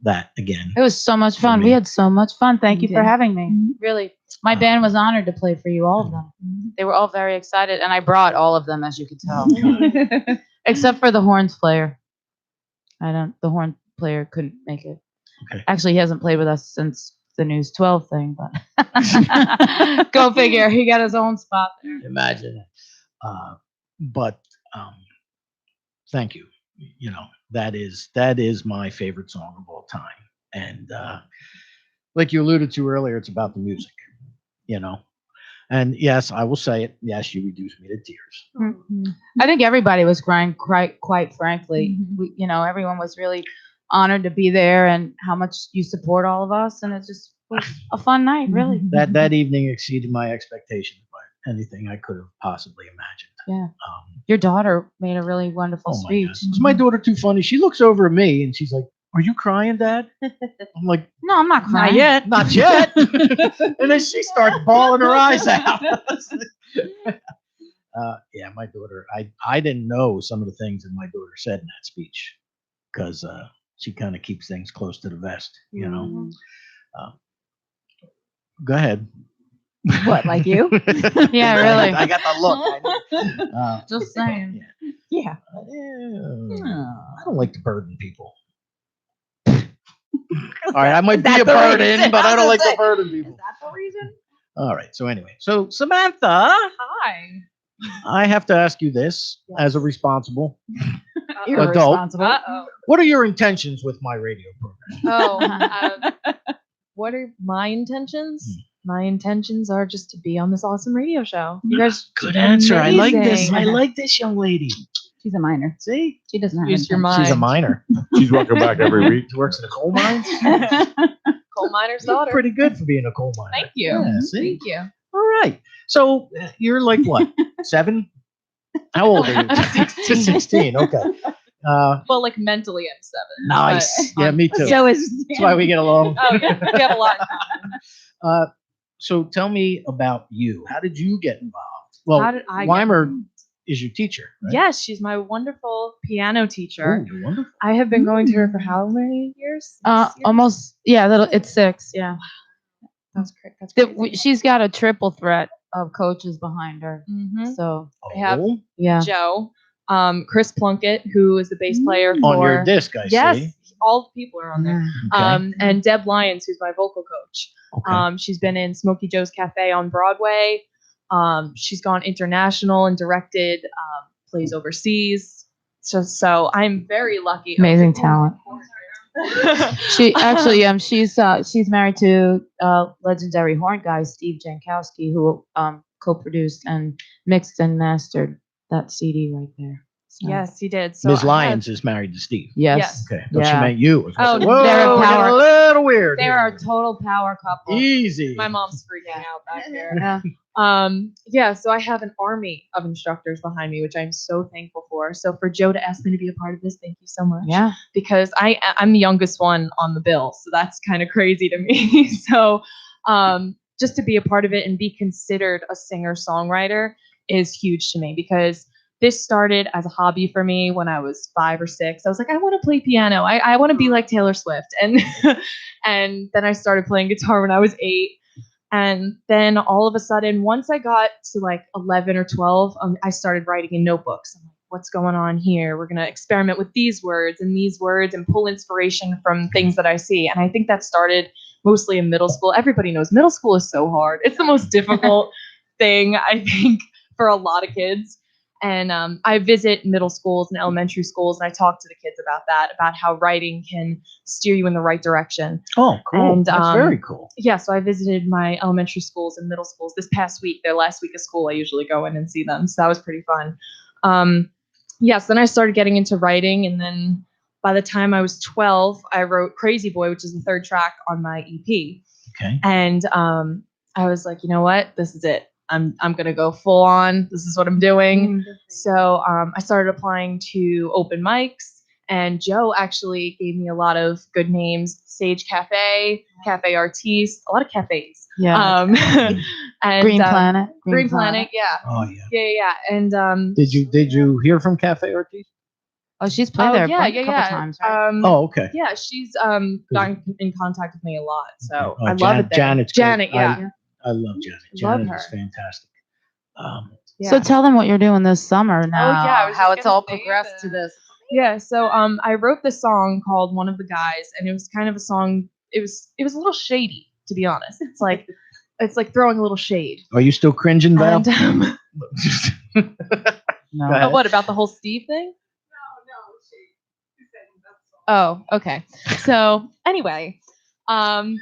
that again. It was so much fun. me. We had so much fun. Thank you We for did. having me. Mhm. Really. My band was honored to play for you, all of them. They were all very excited, and I brought all of them, as you could tell. Except for the horns player. The horn player couldn't make it. Okay. Actually, he hasn't played with us since the News 12 thing, but go figure. He got his own spot there. Imagine it. But thank you you know, that is my favorite song of all time. And like you alluded to earlier, it's about the music, you know. And yes, I will say it. Yes, you reduced me to tears. I think everybody was crying, quite frankly. You know, everyone was really honored to be there, and how much you support all of us, and it just was a fun night, really. That evening exceeded my expectations by anything I could have possibly imagined. Yeah. Your daughter made a really wonderful Oh my God. speech. Was my daughter too funny? She looks over at me and she's like, "Are you crying, Dad?" I'm like, No, I'm not "Not crying. yet, not yet." And then she starts bawling her eyes out. Yeah, my daughter. I didn't know some of the things that my daughter said in that speech because she kind of keeps things close to the vest. You know. Go ahead. What, like you? Yeah, really. I got the look. Just saying. Yeah. I don't like to burden people. All right, I might be that a the burden, reason? but I I was don't like gonna to say, burden people. Is that the reason? All right, so anyway, so Samantha, Hi. I have to ask you this as a responsible You're adult. responsible. Uh-oh. What are your intentions with my radio program? Oh, what are my intentions? My intentions are just to be on this awesome radio show. You guys, Good answer. I like this. amazing. I like this young lady. She's a minor. See, She doesn't have Use your intentions. she's a mind. minor. She's welcome back every week. She works in a coal mine. Coal miner's You're daughter. pretty good for being a coal miner. Thank you. Yeah, see? Thank you. All right. So you're like what? 7? How old are you? 16. Okay. Well, like mentally, I'm 7. Nice. but, Yeah, me too. So is That's why we get along. Oh yeah, we have a lot. So tell me about you. How did you get involved? Well, How did I get Weimer is your teacher, right? Yes, she's my wonderful piano teacher. Ooh, wonderful. I have been going to her for how many years? 6 years? Almost. Yeah, it's 6. Yeah. That's great. That's crazy. She's got a triple threat of coaches behind her. Mhm. So I have- Oh, yeah. Joe, Chris Plunkett, who is the bass player for on your disc, I Yes, see. all the people are on there. Okay. And Deb Lyons, who's my vocal coach. Okay. She's been in Smokey Joe's Cafe on Broadway. She's gone international and directed plays overseas. So I'm very lucky. Amazing talent. She actually she's married to legendary horn guy Steve Jankowski, who co-produced and mixed and mastered that CD right there. So, Yes, he did. So Ms. I had- Lyons is married to Steve. Yes. Yes. Okay. But she Yeah. meant you. I was gonna Oh, say, whoa, they're a we're getting power- a little weird. They're here. a total power couple. Easy. My mom's freaking out back there. Yeah. Yeah, so I have an army of instructors behind me, which I'm so thankful for. So for Joe to ask me to be a part of this, thank you so much. Yeah. Because I'm the youngest one on the bill, so that's kind of crazy to me. So just to be a part of it and be considered a singer-songwriter is huge to me, because this started as a hobby for me when I was 5 or 6. I was like, I want to play piano. I want to be like Taylor Swift. And and then I started playing guitar when I was 8. And then all of a sudden, once I got to like 11 or 12, I started writing in notebooks. I'm like, what's going on here? We're going to experiment with these words and pull inspiration from things that I see. And I think that started mostly in middle school. Everybody knows middle school is so hard. It's the most difficult thing, I think, for a lot of kids. And I visit middle schools and elementary schools, and I talk to the kids about that, about how writing can steer you in the right direction. Oh, cool. And, That's very cool. Yeah, so I visited my elementary schools and middle schools this past week. Their last week of school, I usually go in and see them. So that was pretty fun. Yes, then I started getting into writing. And then by the time I was 12, I wrote Crazy Boy, which is the 3rd track on my EP. Okay. And I was like, you know what? This is it. I'm going to go full on. This is what I'm doing. So I started applying to open mics, and Joe actually gave me a lot of good names: Sage Cafe, Cafe Artiste, a lot of cafes. Yeah. And Green Planet. Green Planet, yeah. Oh yeah. Yeah. And Did you hear from Cafe Artiste? Oh, she's played there a couple yeah. times, right? Oh, okay. Yeah, she's gotten in contact with me a lot, so Oh, I love it there. Janet's great. Janet, yeah. I love Janet. Love Janet her. is fantastic. Yeah. So tell them what you're doing this summer now. yeah, I was how just it's gonna all say progressed to that. this. Yeah, so I wrote this song called One of the Guys, and it was kind of a song. It was a little shady, to be honest. It's like throwing a little shade. Are you still cringing, Val? And No. Go ahead. what about the whole Steve thing? Oh, okay. So anyway, I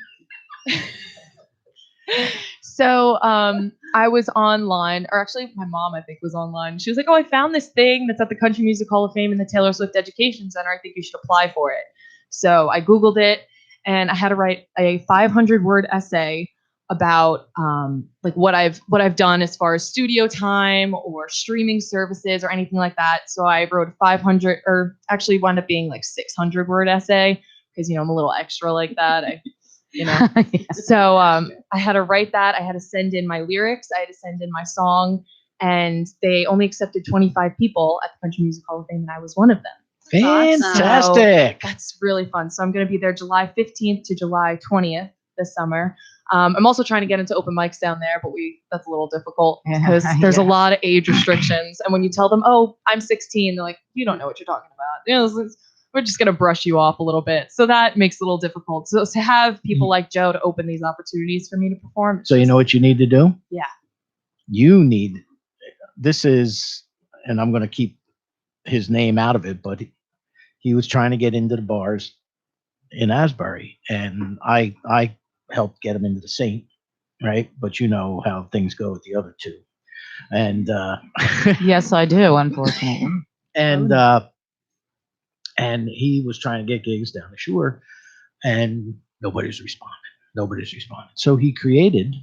was online, or actually my mom, I think, was online. She was like, "Oh, I found this thing that's at the Country Music Hall of Fame in the Taylor Swift Education Center. I think you should apply for it." So I Googled it, and I had to write a 500-word essay about like what I've done as far as studio time or streaming services or anything like that. So I wrote a 500, or actually wound up being like 600-word essay because I'm a little extra like that. So I had to write that. I had to send in my lyrics. I had to send in my song, and they only accepted 25 people at the Country Music Hall of Fame, and I was one of them. Fantastic. That's really fun. So I'm going to be there July 15th to July 20th this summer. I'm also trying to get into open mics down there, but that's a little difficult because there's a lot of age restrictions. And when you tell them, "Oh, I'm 16," they're like, "You don't know what you're talking about. We're just going to brush you off a little bit." So that makes it a little difficult. So to have people like Joe to open these opportunities for me to perform. So you know what you need to do? Yeah. This is, and I'm going to keep his name out of it, but he was trying to get into the bars in Asbury, and I helped get him into the Saint, right? But you know how things go with the other two. And Yes, I do, unfortunately. and he was trying to get gigs down the shore, and nobody's responding. So he created,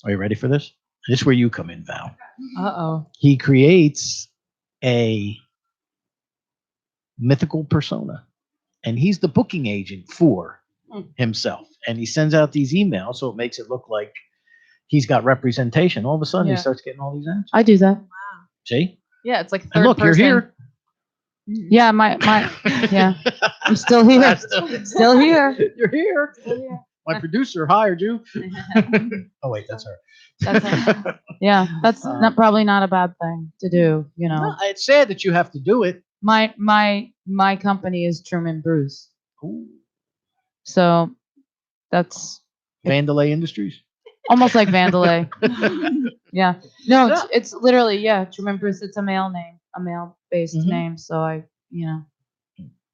are you ready for this? This is where you come in, Val. Uh-oh. He creates a mythical persona, and he's the booking agent for himself. And he sends out these emails, so it makes it look like he's got representation. All of a sudden, he starts getting all these answers. I do that. See? Yeah, it's like And third look, person. you're here. Yeah, yeah. I'm still here. Still here. You're here. My producer hired you. Oh wait, that's her. Yeah, that's probably not a bad thing to do. No, it's sad that you have to do it. My company is Truman Bruce. Ooh. So that's Vandalay Industries. almost like Vandalay. Yeah. No, it's literally, Truman Bruce. It's a male name, a male-based name. So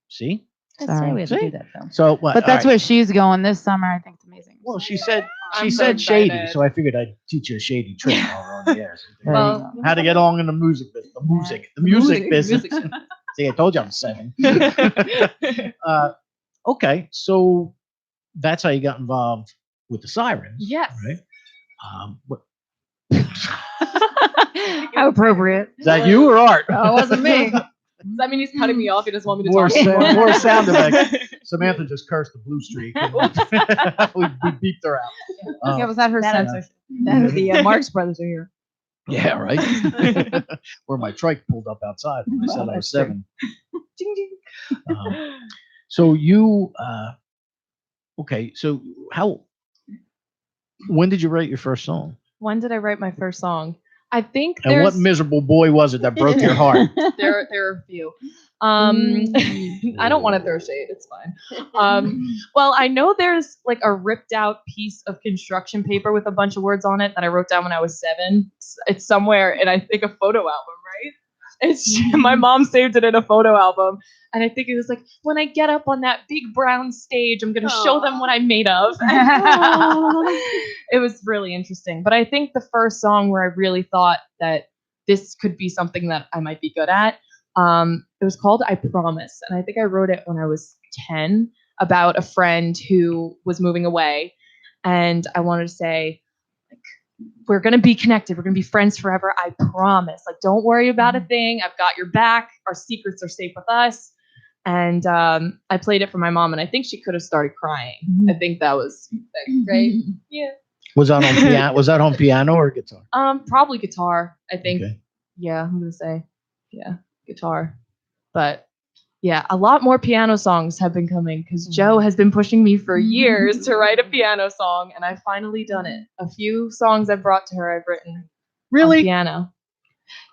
See? That's why we have to See? do that though. So what? But that's all right. where she's going this summer. I think it's amazing. Well, she said I'm so shady, excited. so I figured I'd teach you a shady trick while we're on the air. There you go. How to get along in the music business. The music business. See, I told you I'm 7. Okay, so that's how you got involved with the Sirens. Yes. Right? What, How appropriate. is that you or Art? Oh, it wasn't me. Does that mean he's cutting me off? He doesn't want me to More talk anymore. more sound effects. Samantha just cursed the blue streak. we beeped her out. Yeah, was that her That- censorship? The Marx Brothers are here. Yeah, right. Where my trike pulled up outside when I said I was 7. Ding, ding. So you, okay. So when did you write your first song? When did I write my first song? I think And what miserable boy was it that broke your heart? there are a few. I don't want to throw shade. It's fine. Well, I know there's like a ripped out piece of construction paper with a bunch of words on it that I wrote down when I was 7. It's somewhere in, I think, a photo album, right? It's my mom saved it in a photo album, and I think it was like, "When I get up on that big brown stage, I'm gonna show them what I'm made of." It was really interesting. But I think the first song where I really thought that this could be something that I might be good at, it was called "I Promise," and I think I wrote it when I was 10 about a friend who was moving away, and I wanted to say, we're going to be connected. We're going to be friends forever. I promise. Like, don't worry about a thing. I've got your back. Our secrets are safe with us. And I played it for my mom, and I think she could have started crying. I think that was great. Yeah. Was that on piano? Was that on piano or guitar? Probably guitar, I think. Okay. Yeah, I'm going to say, guitar. But yeah, a lot more piano songs have been coming because Joe has been pushing me for years to write a piano song, and I've finally done it. A few songs I've brought to her, I've written on Really? piano.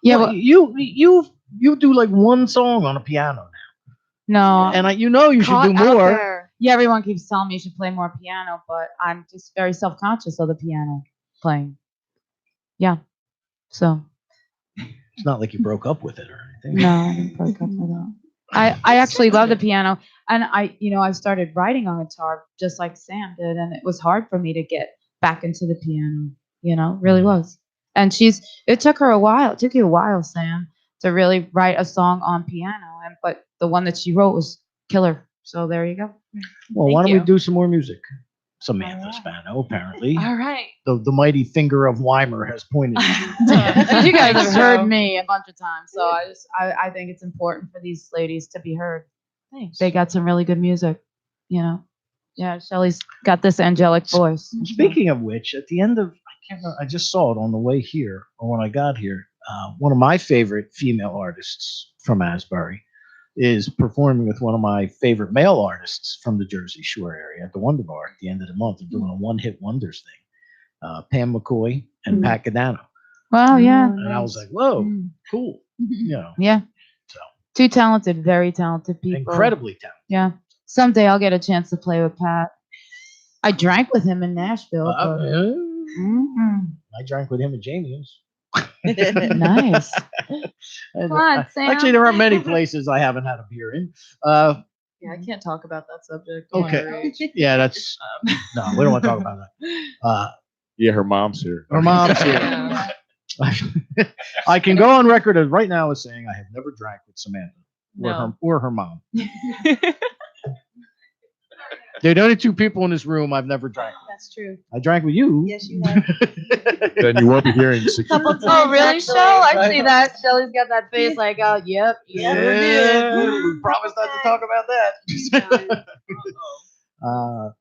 Yeah, Well, you do like one song on a piano now, no. and you should do more. Yeah, everyone keeps telling me you should play more piano, but I'm just very self-conscious of the piano playing. Yeah. So It's not like you broke up with it or anything. no, I didn't break up with that. I actually love the piano, and I started writing on guitar just like Sam did, and it was hard for me to get back into the piano. Really was. And it took her a while. It took you a while, Sam, to really write a song on piano, but the one that she wrote was killer. So there you go. Well, Thank why don't we you. do some more music? Samantha Spano, apparently. All right. The mighty finger of Weimer has pointed at you. You guys have So- heard me a bunch of times, so I think it's important for these ladies to be heard. Thanks. They got some really good music, Yeah, Shelly's got this angelic voice. Speaking of which, at the end of, I can't remember, I just saw it on the way here, or when I got here, one of my favorite female artists from Asbury is performing with one of my favorite male artists from the Jersey Shore area at the Wonder Bar at the end of the month. They're doing a one-hit wonders thing. Pam McCoy and Pat Cadano. Wow, yeah. And I was like, whoa, cool. Yeah. So. Two talented, very talented people. Incredibly talented. Yeah. Someday I'll get a chance to play with Pat. I drank with him in Nashville. but- Mhm. I drank with him at Jamie's. Nice. Come on, Sam. Actually, there aren't many places I haven't had a beer in. Yeah, I can't talk about that subject. Don't Okay. worry. Yeah, that's no, we don't want to talk about that. Yeah, her mom's here. Her mom's here. Yeah. I can go on record as right now as saying I have never drank with Samantha No. or her mom. They're the only two people in this room I've never drank with. That's true. I drank with you. Yes, you have. Then you won't be hearing 6 Couple years. Oh, really, Actually, Shell? I right. see that. Shelly's got that face like, oh, yep. Yeah, we promised not to talk about that.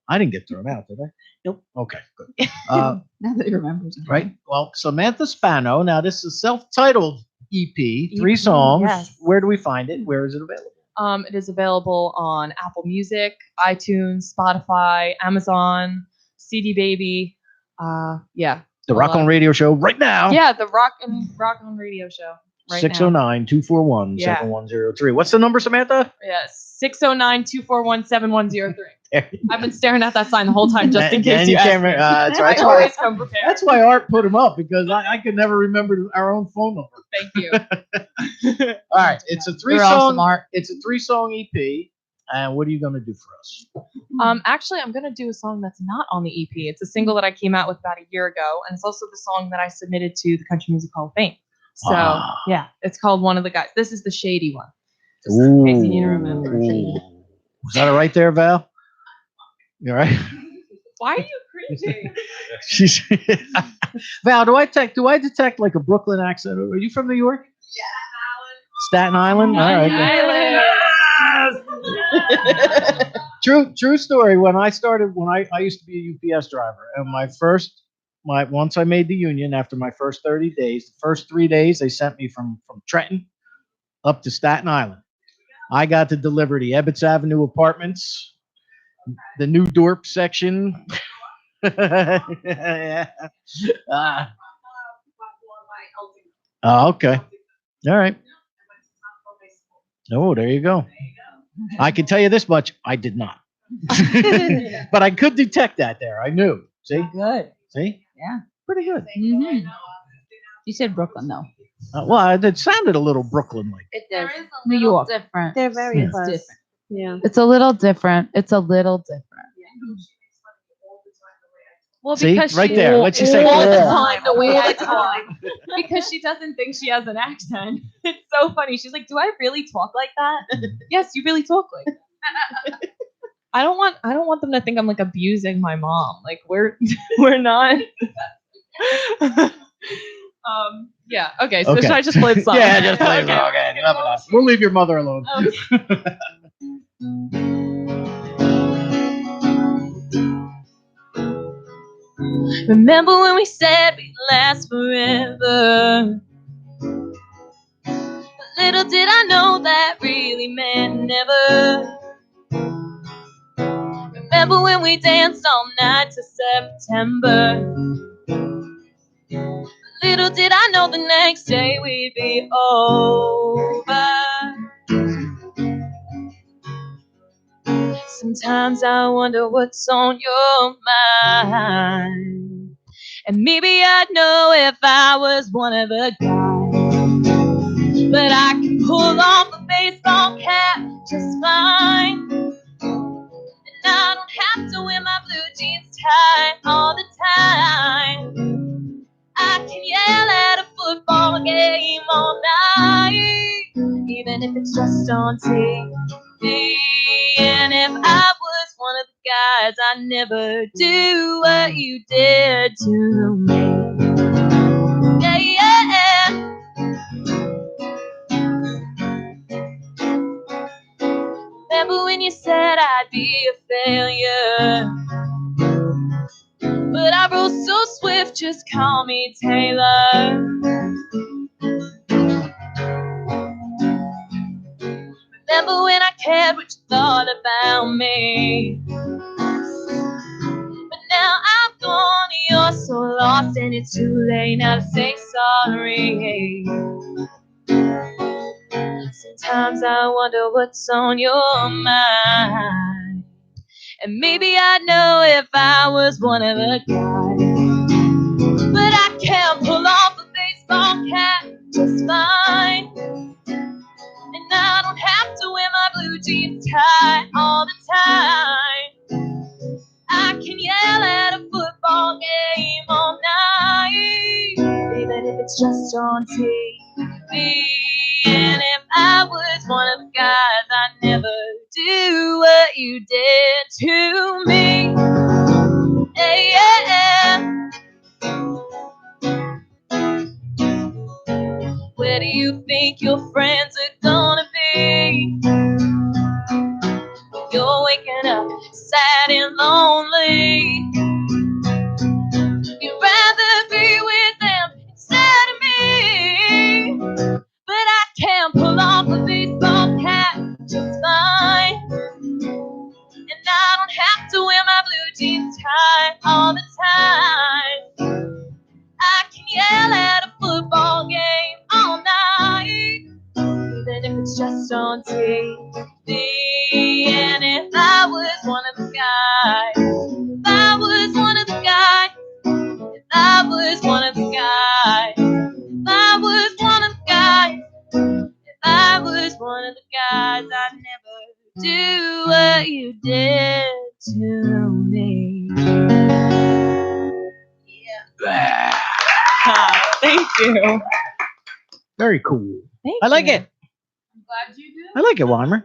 I didn't get thrown out, did I? Nope. Okay, good. Now that he remembers. Right. Well, Samantha Spano. Now, this is a self-titled EP, 3 songs. yes. Where do we find it? Where is it available? It is available on Apple Music, iTunes, Spotify, Amazon, CD Baby. Yeah. The Rock on Radio Show right now. Yeah, the Rock on Radio Show. Right now. 609-241-7103. What's the number, Samantha? Yes, 609-241-7103. I've been staring at that sign the whole time just in And case you you ask. can't remember. That's right. I always come prepared. That's why Art put them up, because I could never remember our own phone number. Thank you. All right, it's a You're awesome, 3-song. Art. It's a 3-song EP. And what are you gonna do for us? Actually, I'm gonna do a song that's not on the EP. It's a single that I came out with about a year ago, and it's also the song that I submitted to the Country Music Hall of Fame. So Ah. yeah, it's called One of the Guys. This is the shady one. Just in case you need to remember. Was that all right there, Val? You all right? Why are you cringing? She's Val. Do I detect like a Brooklyn accent? Are you from New York? Staten Island. All right. True story. When I used to be a UPS driver, and once I made the union after my first 30 days, the first 3 days they sent me from Trenton up to Staten Island. I got to deliver the Ebbets Avenue apartments, the New Dorp section. Okay. All right. Oh, there you go. I can tell you this much: I did not, but I could detect that there. I knew. See, Good. see, Yeah. pretty good. Mhm. You said Brooklyn, though. Well, it sounded a little Brooklyn-like. It does. New York. Different. They're very It's close. different. Yeah. It's a little different. It's a little different. Well, See? because Right she, there. What'd she say? all the All. time, the way I talk, because she doesn't think she has an accent. It's so funny. She's like, "Do I really talk like that?" Yes, you really talk like that. I don't want them to think I'm like abusing my mom. Like we're not. Yeah. Okay. So Okay. should I just play the song? Yeah, just play it. Okay, enough of that. We'll leave your mother alone. Remember when we said we'd last forever? Little did I know that really meant never. Remember when we danced all night to September? Little did I know the next day we'd be over. Sometimes I wonder what's on your mind. And maybe I'd know if I was one of the guys. but I can pull off a baseball cap just fine. And I don't have to wear my blue jeans tie all the time. I can yell at a football game all night, even if it's just on TV. And if I was one of the guys, I'd never do what you did to me. Yeah, yeah. Remember when you said I'd be a failure? But I rose so swift, just call me Taylor. Remember when I cared what you thought about me? But now I'm gone, you're so lost, and it's too late now to say sorry. Sometimes I wonder what's on your mind, and maybe I'd know if I was one of the guys. But I can't pull off a baseball cap just fine, and I don't have to wear my blue jeans tie all the time. I can yell at a football game all night, even if it's just on TV. And if I was one of the guys, I'd never do what you did to me. Hey, yeah. Where do you think your friends are gonna be? You're waking up sad and lonely. You'd rather be with them instead of me. But I can't pull off a baseball cap just fine. And I don't have to wear my blue jeans tie all the time. I can yell at a football game all night, even if it's just on TV. And if I was one of the guys, if I was one of the guys, if I was one of the guys, if I was one of the guys, if I was one of the guys, I'd never do what you did to me. Thank you. Very cool. Thank I like you. it. I'm glad you do. I like it, Weimer.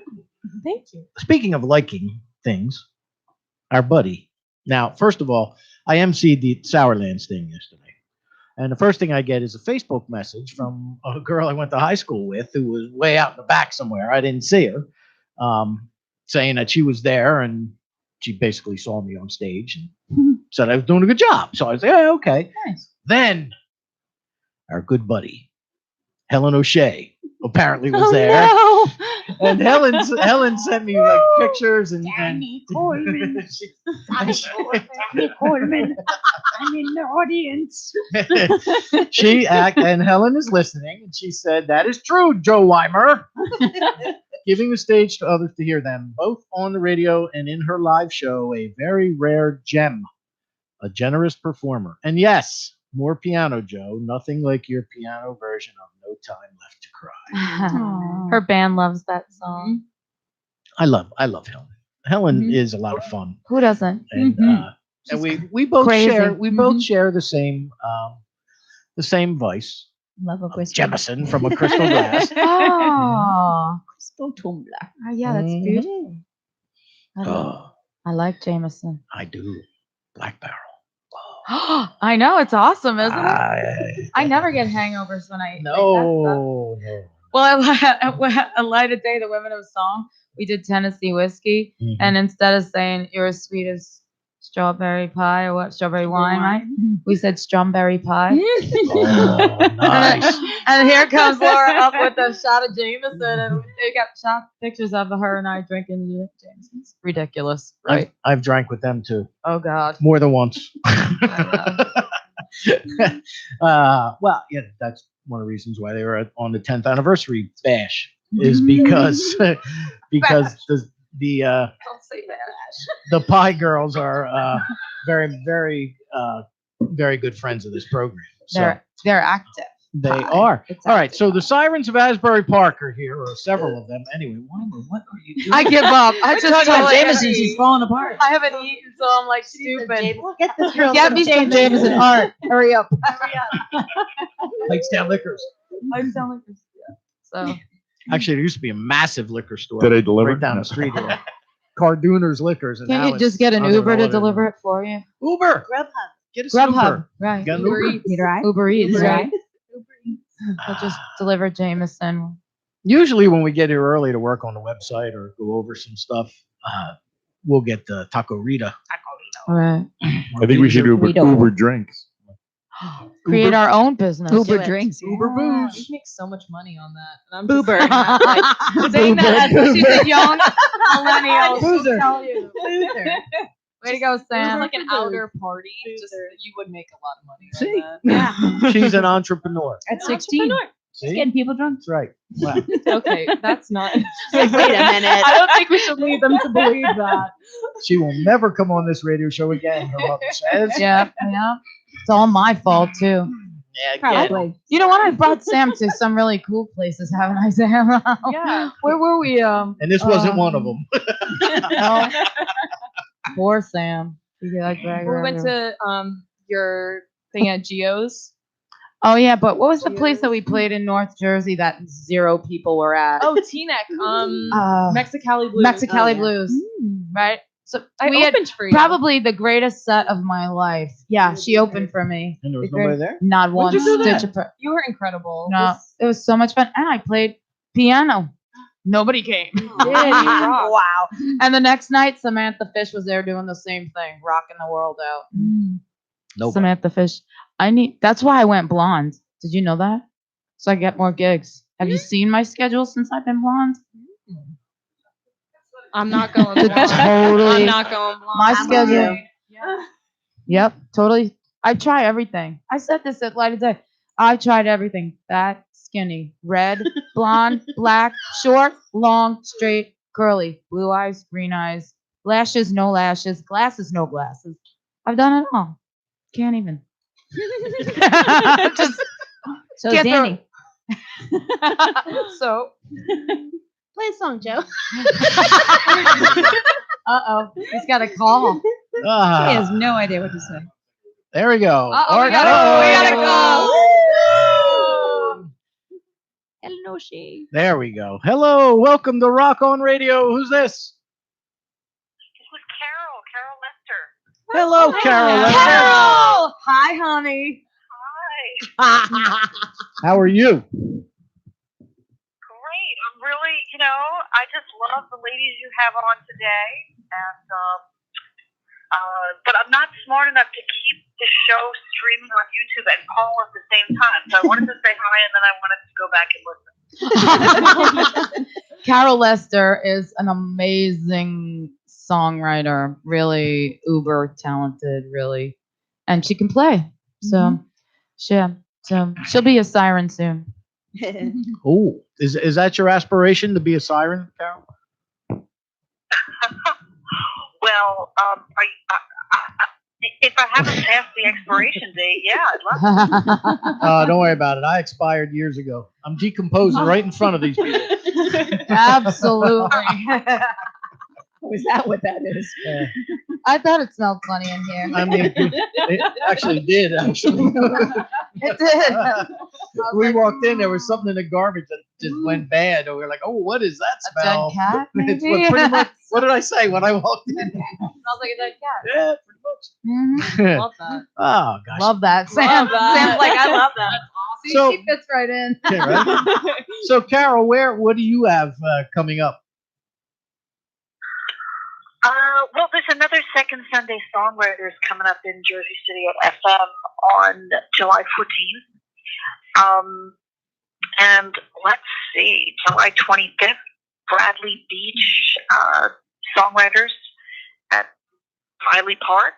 Thank you. Speaking of liking things, our buddy. Now, first of all, I emceed the Sourlands thing yesterday. And the first thing I get is a Facebook message from a girl I went to high school with who was way out in the back somewhere. I didn't see her, saying that she was there and she basically saw me on stage and said I was doing a good job. So I was like, yeah, okay. Nice. Then our good buddy, Helen O'Shea, apparently was there. No. And Helen sent me like pictures and Danny Coleman. she- Danny Coleman. I'm in the audience. and Helen is listening, and she said, "That is true, Joe Weimer." Giving the stage to others to hear them, both on the radio and in her live show, a very rare gem, a generous performer. And yes, more piano, Joe. Nothing like your piano version of No Time Left to Cry. Her band loves that song. I love Helen. Helen Mhm. is a lot of fun, Who doesn't? and Mhm. and we both crazy. share Mhm. share the same voice. Love of Of whiskey. Jemison from A Crystal Glass. Oh, Crystal tumbler. yeah, that's Mhm. beautiful. Oh, I like Jameson. I do. Black Barrel. I know, it's awesome, isn't it? I I never get hangovers when I no. Well, a light of day, the Women of Song, we did Tennessee whiskey, Mhm. and instead of saying you're as sweet as strawberry pie or what, strawberry wine, right? We said strawberry pie. Oh, nice. And here comes Laura up with a shot of Jameson, and they got shot pictures of her and I drinking Jameson. It's ridiculous, right? I've drank with them too, Oh God. more than once. I Well, yeah, that's one of the reasons why they were on the 10th anniversary bash is because because the Don't say that. the Pie Girls are very very very good friends of this program. So They're active. They pie. are. Exactly. All right. So the Sirens of Asbury Park are here, or several of them. Anyway, Weimer, what are you doing? I give up. I just talking about totally- Jameson. She's falling apart. I haven't eaten, so I'm like stupid. Get this girl Get some me some Jameson art. Hurry up. Lakesdown Liquors. I'm telling you. So Actually, there used to be a massive liquor store Did they deliver? right down the street here. Cardooner's Liquors. And now can't you just it's- get an I don't Uber know to what it is. deliver it for you? Uber. Grubhub. Get us an Grubhub, Uber. right? Got an Uber Uber? Eats. You right? Uber Eats, Uber right? Eats. I'll just deliver Jameson. Usually when we get here early to work on the website or go over some stuff, we'll get the Taco Rita. All right. I think we should Uber, Burrito. Uber drinks. Create Uber- our own business. Uber it. drinks. Uber We booze. make so much money on that. And I'm Boober. Just like, saying that as Boober. she's a young millennial. Boozer. she'll tell you. Way to go, It was Sam. like an outer party. Just you would make a lot of money. See? On that. Yeah. She's an entrepreneur. At 16. See? Getting people drunk. That's right. Wow. Okay, that's not. Wait a minute. I don't think we should lead them to believe that. She will never come on this radio show again, her mother says. Yeah, yeah. It's all my fault too. Yeah, Probably. You know what? I brought Sam to some really cool places, haven't I, Sam? Yeah. Where were we? And this wasn't one of them. No. Poor Sam. You like drag We her went everywhere. to your thing at Geo's. Oh yeah, but what was the place that we played in North Jersey that 0 people were at? Oh, T-Neck. Mexicali Blues. Mexicali Oh, yeah. Blues, right? So I we had opened for you. probably the greatest set of my life. Yeah, she opened for me. And there was The nobody great- there? Not one When'd you do that? stitch of pro- You were incredible. No, it was so much fun, and I played piano. Nobody came. Wow. And the next night, Samantha Fish was there doing the same thing, rocking the world out. Nobody. Samantha Fish. That's why I went blonde. Did you know that? So I get more gigs. Have you seen my schedule since I've been blonde? I'm not going blonde. Totally. I'm not going blonde. My I'm schedule. with Yeah. Yep, totally. I try everything. I said this at Light of Day. I tried everything. Fat, skinny, red, blonde, black, short, long, straight, curly, blue eyes, green eyes, lashes, no lashes, glasses, no glasses. I've done it all. Can't even. Just So Get Danny. so. Play a song, Joe. Uh-oh. He's got a call. He Ah, has no idea what to say. there we go. Uh-oh, we Art- gotta Oh. Hello, she. There we go. Hello, welcome to Rock On Radio. Who's this? With Carol Lester. Hello, Carol. Carol! Hi, honey. Hi. How are you? Great. I'm really, I just love the ladies you have on today. And, but I'm not smart enough to keep the show streaming on YouTube and call at the same time. So I wanted to say hi and then I wanted to go back and listen. Carol Lester is an amazing songwriter, really uber talented, really, and she can play. So, she'll be a siren soon. Oh, is that your aspiration to be a siren, Carol? Well, if I haven't passed the expiration date, yeah, I'd love Don't worry about it. I expired years ago. I'm decomposing right in front of these people. Absolutely. Is that what that is? Yeah. I thought it smelled funny in here. I mean, it actually did. Actually, It did. we walked in. There was something in the garbage that just went bad, and we were like, "Oh, what is that A dead smell?" cat, It's maybe? what, pretty much. What did I say when I walked in? Smells like a dead cat. Yeah, Mhm. pretty much. Love that. Oh gosh. Love that. Love Sam's that. like, I love that. See, So- she fits right in. Okay, right? So, Carol, what do you have coming up? Well, there's another Second Sunday Songwriters coming up in Jersey City at FM on July 14th. And let's see, July 25th, Bradley Beach Songwriters at Miley Park.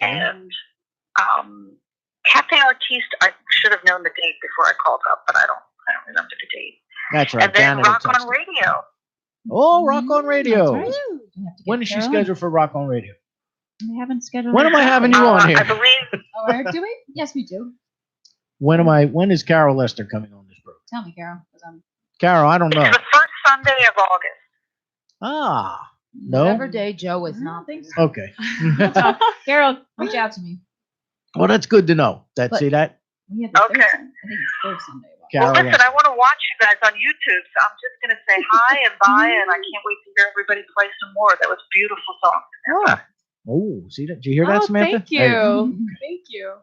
And Cafe Artiste, I should have known the date before I called up, but I don't remember the date. That's right. And then Janet Rock had on texted. Radio. Oh, Rock on Radio. That's right. You have to When get is she Carol on. scheduled for Rock on Radio? We haven't scheduled. When am I having you on I here? believe Oh, do we? Yes, we do. When is Carol Lester coming on this program? Tell me, Carol. 'Cause I'm Carol, I don't know. It's the first Sunday of August. Ah, no. Whatever day Joe is not. Okay. Carol, reach out to me. Well, that's good to know. But- See that? We have the Okay. third Sunday. I think it's third Sunday. Carol Well, listen, Lester. I want to watch you guys on YouTube, so I'm just going to say hi and bye, and I can't wait to hear everybody play some more. That was beautiful songs. Ah. Oh, see that? Did you hear that, Oh, Samantha? thank There you. Thank you.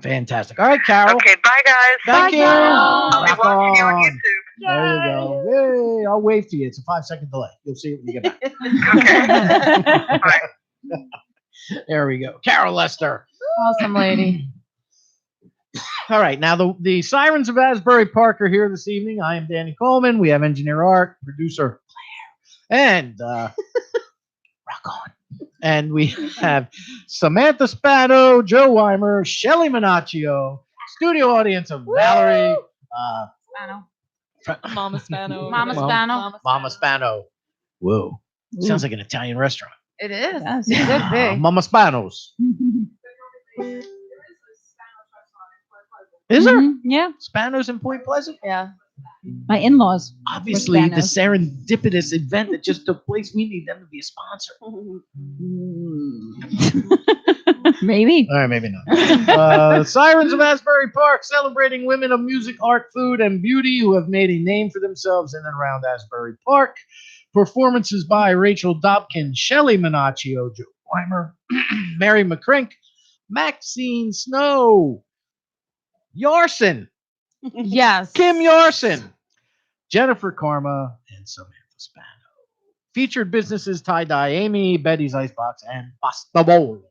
Fantastic. All right, Carol. Okay, bye, guys. Thank you. I'll be Rock watching you on on. YouTube. There you go. Yay. I'll wave to you. It's a 5-second delay. You'll see it when you get back. Okay. Bye. There we go. Carol Lester. Awesome lady. All right. Now, the Sirens of Asbury Park are here this evening. I am Danny Coleman. We have engineer Art, producer Claire, and rock on. And we have Samantha Spano, Joe Weimer, Shelly Minaccio, studio audience of Valerie, Spano. Mama Spano. Mama Spano. Mama Spano. Whoa. Sounds like an Italian restaurant. It is. Yes. It could be. Mama Spanos. Is there? Mhm, yeah. Spanos in Point Pleasant? Yeah. My in-laws. Obviously, the Spanos. serendipitous event that just took place, we need them to be a sponsor. Maybe. All right, maybe not. Sirens of Asbury Park, celebrating women of music, art, food, and beauty who have made a name for themselves in and around Asbury Park. Performances by Rachel Dobkin, Shelly Minaccio, Joe Weimer, Mary McCrink, Maxine Snow, Yarson, Yes. Kim Yarson, Jennifer Karma, and Samantha Spano. Featured businesses Tie Dye Amy, Betty's Icebox, and Pasta Bowl.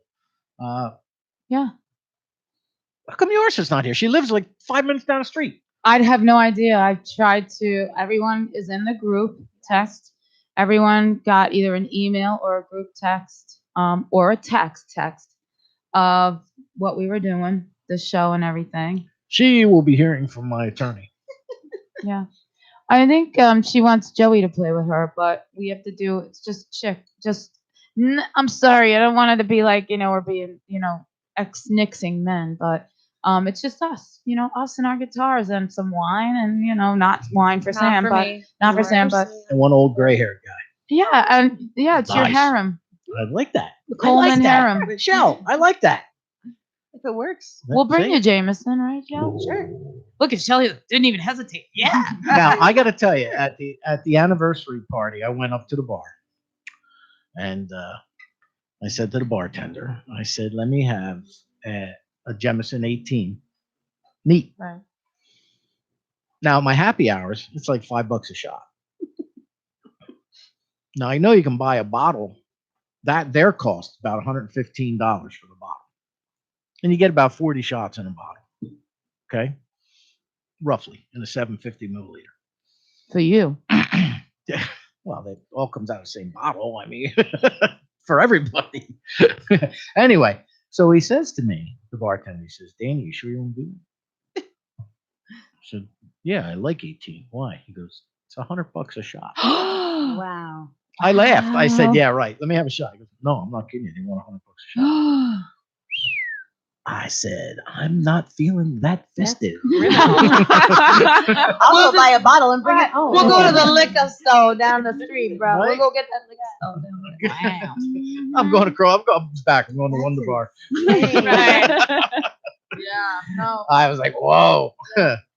Yeah. How come Yarson's not here? She lives like 5 minutes down the street. I'd have no idea. I tried to. Everyone is in the group text. Everyone got either an email or a group text, or a text of what we were doing, the show and everything. She will be hearing from my attorney. Yeah. I think she wants Joey to play with her, but we have to do. It's just chick. I'm sorry. I don't want it to be like we're being ex-nixing men, but it's just us. Us and our guitars and some wine and not wine for Sam, but not for Sam, but And one old gray-haired guy. yeah, and yeah, it's your Nice. harem. I like that. The Coleman I like that. harem. Michelle, I like that. If it works. We'll bring See? you Jameson, right, Joe? Sure. Look at Shelly, didn't even hesitate. Yeah. Now I got to tell you, at the anniversary party, I went up to the bar, and I said to the bartender, I said, "Let me have a Jameson 18, neat." Right. Now my happy hours, it's like $5 a shot. Now I know you can buy a bottle that their cost about $115 for the bottle, and you get about 40 shots in a bottle. Okay, roughly in a 750 milliliter. For you. Well, it all comes out of the same bottle. I mean, for everybody. Anyway, so he says to me, the bartender, he says, "Danny, you sure you want to do it?" I said, "Yeah, I like 18. Why?" He goes, "It's $100 a shot." Wow. I laughed. I Wow. said, "Yeah, right. Let me have a shot." He goes, "No, I'm not kidding you. They want $100 a shot." I said, "I'm not feeling that festive." I'll go buy a bottle and bring it home. We'll go to the liquor store down the street, bro. Right? We'll go get that liquor store down there. Wow. I'm going to Crow. I'm going back. I'm going to Wonder Bar. Right. Yeah. No. I was like, "Whoa."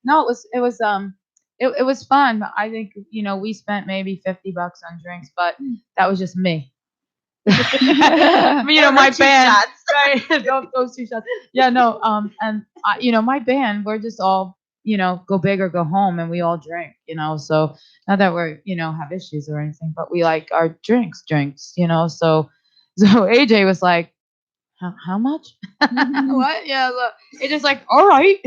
No, it was fun. I think, we spent maybe $50 on drinks, but that was just me. My band, right? Those 2 shots. Yeah, no. And my band, we're just all, go big or go home, and we all drink, So not that we're, have issues or anything, but we like our drinks, So AJ was like, how much? What? Yeah, look. It's just like, all right,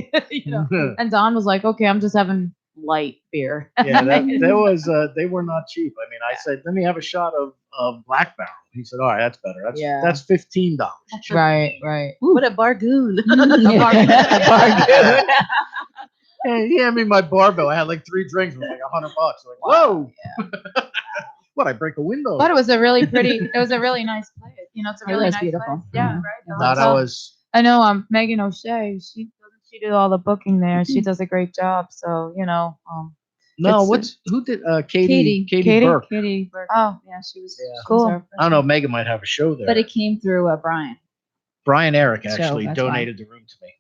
And Don was like, okay, I'm just having light beer. Yeah, there was. They were not cheap. I mean, I said, "Let me have a shot of Black Barrel." He said, "All right, that's better. That's $15." Right. What a bargoon. Hey, he handed me my bar bill. I had like 3 drinks. It was like $100. Like, whoa! What? I break a window? But it was a really nice place. It's a really was nice beautiful. place. Yeah, Mhm. right. No, that was. I know. Megan O'Shea. She did all the booking there. She does a great job. So, No, It's- who did Katie Burke? Katie Burke. Oh, Yeah, she was. Yeah. she was Cool. our I don't know. person. Megan might have a show there. But it came through Brian. Brian Eric So, actually that's why. donated the room to me.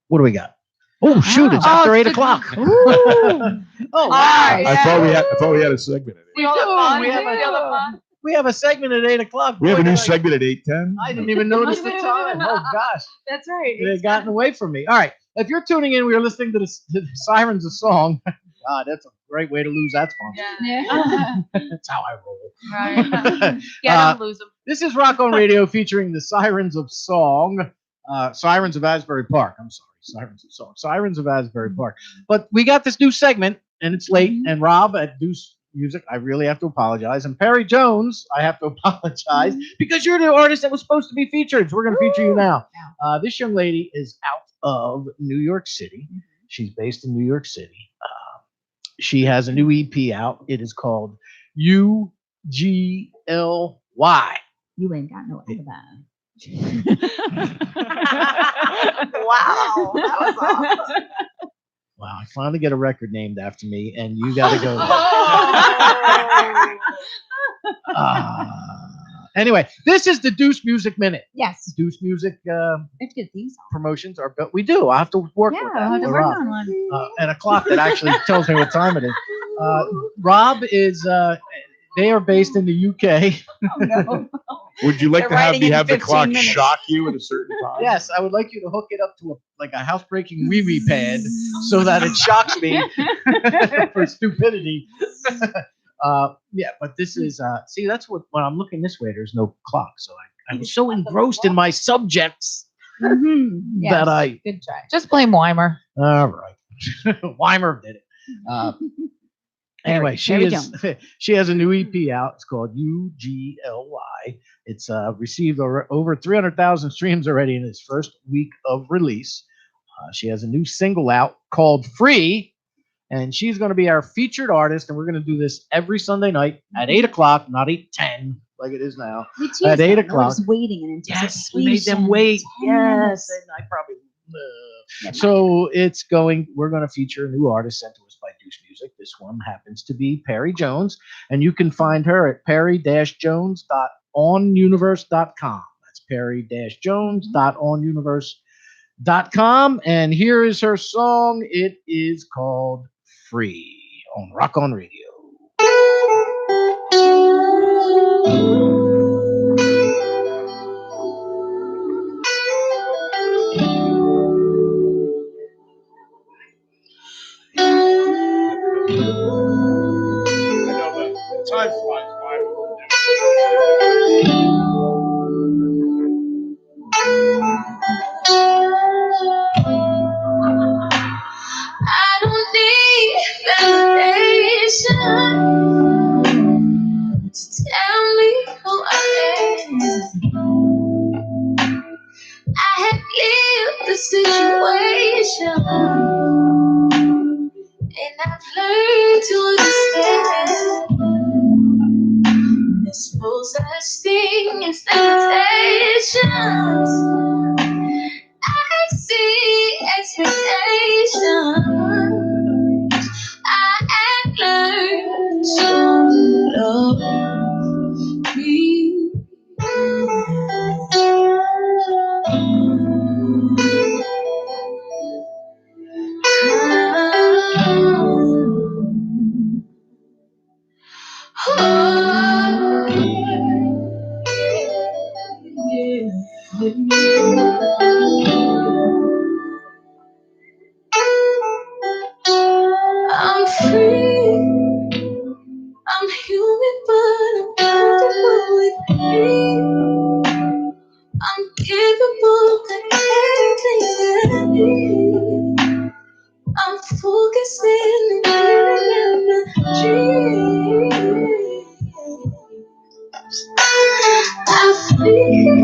What do we got? Oh shoot! It's Oh, after it's 8:00. the- Oh wow! right. I thought we had a segment. We have a segment at 8:00. We have a Boy, new did I- segment at 8:10. I didn't even notice the time. Oh gosh, That's right. it had gotten away from me. All right, if you're tuning in, we are listening to the Sirens of Song. God, that's a great way to lose that sponsor. Yeah. That's how I roll. Right. Get him, lose him. This is Rock on Radio featuring the Sirens of Song, Sirens of Asbury Park. I'm sorry, Sirens of Song, Sirens of Asbury Park. But we got this new segment, and it's late. And Rob at Deuce Music, I really have to apologize. And Perry Jones, I have to apologize because you're the artist that was supposed to be featured. So we're going to feature you now. This young lady is out of New York City. She's based in New York City. She has a new EP out. It is called UGLY. You ain't got no idea Wow. That was awesome. Wow, I finally get a record named after me, and you got to go there. Anyway, this is the Deuce Music Minute. Yes. Deuce Music Let's get these on. promotions are built. We do. I have to work Yeah, with I'll that. have to with work Rob. on one. And a clock that actually tells me what time it is. Rob is. They are based in the UK. No. Would you like They're to have writing me in have the 15 clock minutes. shock you at a certain time? Yes, I would like you to hook it up to a house-breaking wee-wee pad so that it shocks me for stupidity. Yeah, but this is see, that's what when I'm looking this way, there's no clock, so I was so engrossed in my subjects Yes. that I. Good try. Just blame Weimer. All right, Weimer did it. Anyway, Perry Jones. she has a new EP out. It's called UGLY. It's received over 300,000 streams already in its first week of release. She has a new single out called Free, and she's going to be our featured artist. And we're going to do this every Sunday night at 8:00, not 8:10 like it is now. We teased At 8 them. They're o'clock. just waiting in anticipation. Yes, we made them wait. 10 Yes, minutes. and I probably. So it's going. We're going to feature a new artist sent to us by Deuce Music. This one happens to be Perry Jones, and you can find her at perry-jones.onuniverse.com. That's perry-jones.onuniverse.com. And here is her song. It is called Free on Rock on Radio. Time flies by. I don't need validation to tell me who I am. I have lived the situation, and I've learned to understand there's no such thing as limitations. I see expectations. I have learned to love me. I'm free. I'm human, but I'm comfortable with me. I'm capable of anything that I need. I'm focusing on my dreams. I feel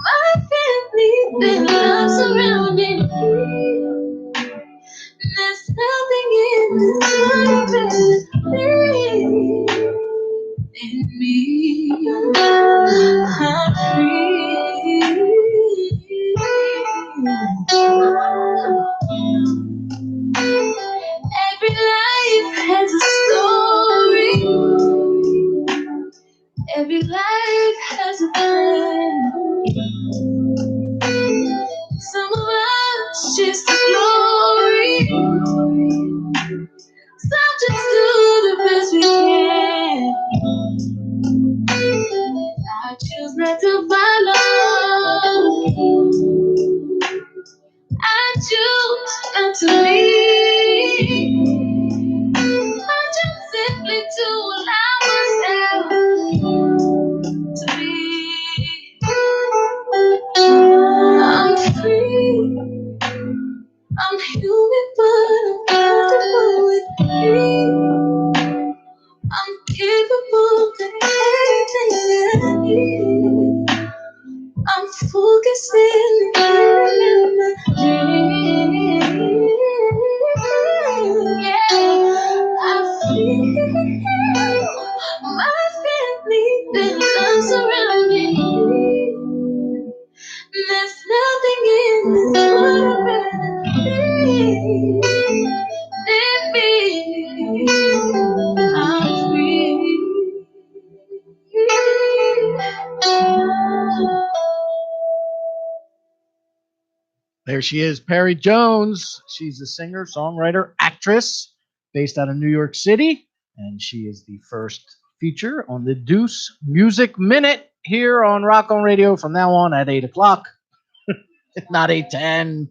my family, their love surrounding me. There's nothing in this world better than me. I'm free. Every life has a friend. Some of us chase the glory. Some just do the best we can. I choose not to follow. I choose not to leave. I choose simply to allow myself to be. I'm free. I'm human, but I'm comfortable with me. I'm capable of anything that I need. I'm focusing on my dream. Yeah, I feel my family belongs around me. There's nothing in this world I'd rather be than me. I'm free. There she is, Perry Jones. She's a singer, songwriter, actress based out of New York City. And she is the first feature on the Deuce Music Minute here on Rock on Radio from now on at 8 o'clock. Not 8:10.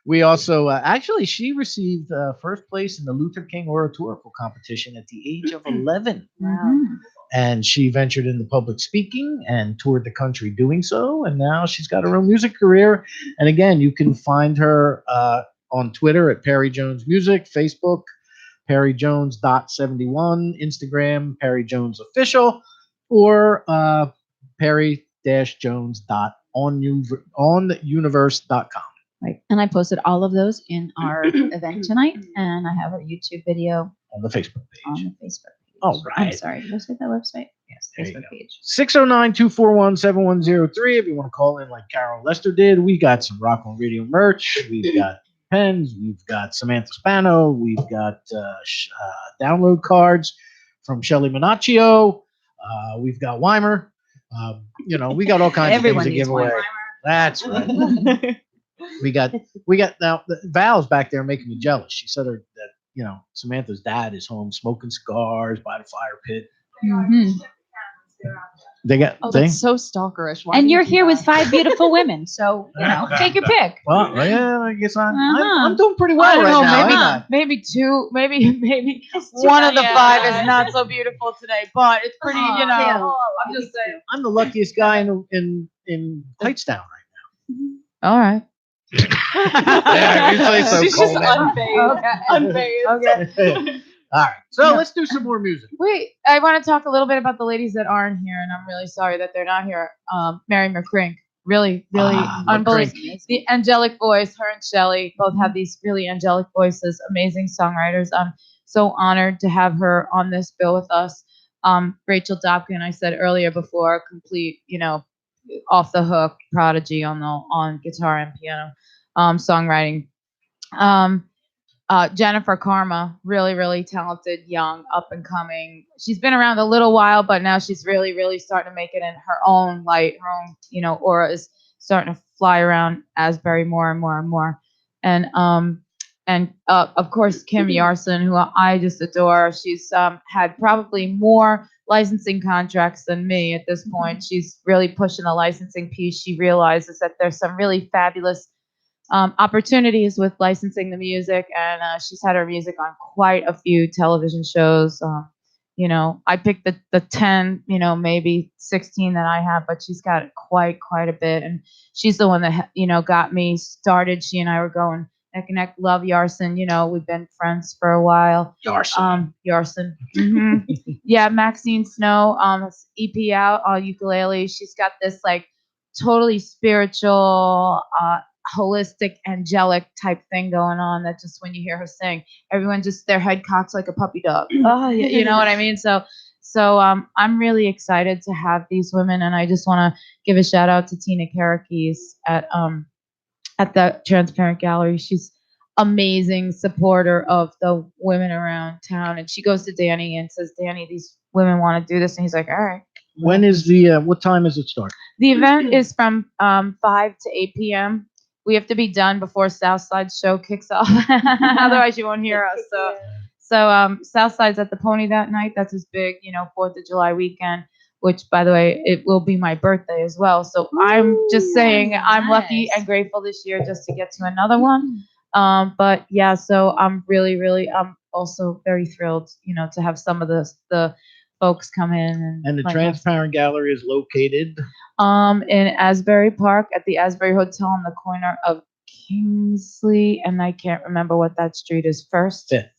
We also, actually, she received first place in the Luther King Oratorical Competition at the age of 11. Wow. And she ventured into public speaking and toured the country doing so. And now she's got her own music career. And again, you can find her on Twitter at Perry Jones Music, Facebook, perryjones.71, Instagram, Perry Jones Official, or perry-jones.onuniverse.com. Right. And I posted all of those in our event tonight, and I have a YouTube video On the Facebook on page. the Facebook page. All I'm right. sorry, did I say that website? Yes, There you Facebook go. page. 609-241-7103. If you want to call in like Carol Lester did, we got some Rock on Radio merch. We've got pens. We've got Samantha Spano. We've got download cards from Shelly Minaccio. We've got Weimer. We got all kinds Everyone of things to needs give away. Weimer. That's right. we got now Val's back there making me jealous. She said that Samantha's dad is home smoking cigars by the fire pit. Mhm. They got Oh, they that's so stalkerish. Why And do you you're do here with that? 5 beautiful women, so take your pick. well, yeah, I guess Uh-huh. I'm doing pretty I well don't right know, now. maybe ain't I? maybe two, maybe It's too one of the many. 5 is not so beautiful today, but it's pretty, I'm just saying. I'm the luckiest guy in Hightstown All right. Yeah, you say so, She's just Coleman. unfazed. Okay. Unfazed. Okay. right now. All right, so let's do some more music. Wait, I want to talk a little bit about the ladies that aren't here, and I'm really sorry that they're not here. Mary McCrink, really unbelievable. McCrink. The angelic voice, her and Shelley both have these really angelic voices, amazing songwriters. I'm so honored to have her on this bill with us. Rachel Dobkin, I said earlier before, complete, off the hook prodigy on guitar and piano, songwriting. Jennifer Karma, really, really talented, young, up and coming. She's been around a little while, but now she's really, really starting to make it in her own light. Her own, aura is starting to fly around Asbury more and more and more. And of course, Kim Yarson, who I just adore. She's had probably more licensing contracts than me at this point. She's really pushing the licensing piece. She realizes that there's some really fabulous opportunities with licensing the music, and she's had her music on quite a few television shows. I picked the 10, maybe 16 that I have, but she's got quite a bit, and she's the one that got me started. She and I were going neck and neck. Love Yarson. We've been friends for a while. Yarson. Mhm. Yeah, Maxine Snow. EP out on ukulele. She's got this like totally spiritual, holistic, angelic type thing going on that just when you hear her sing, everyone just their head cocks like a puppy dog. Oh, you know what I mean? So I'm really excited to have these women, and I just want to give a shout out to Tina Karakis at the Transparent Gallery. She's amazing supporter of the women around town. And she goes to Danny and says, Danny, these women want to do this. And he's like, all right. When is the, what time does it start? The event is from 5 to 8 p.m. We have to be done before Southside show kicks off. Otherwise, you won't hear us. So Southside's at the Pony that night. That's his big, 4th of July weekend, which, by the way, it will be my birthday as well. So I'm just saying I'm lucky nice. and grateful this year just to get to another one. But yeah, so I'm I'm also very thrilled, to have some of the folks come in. And the like, Transparent Gallery is located. in Asbury Park at the Asbury Hotel on the corner of Kingsley, and I can't remember what that street is. Fifth.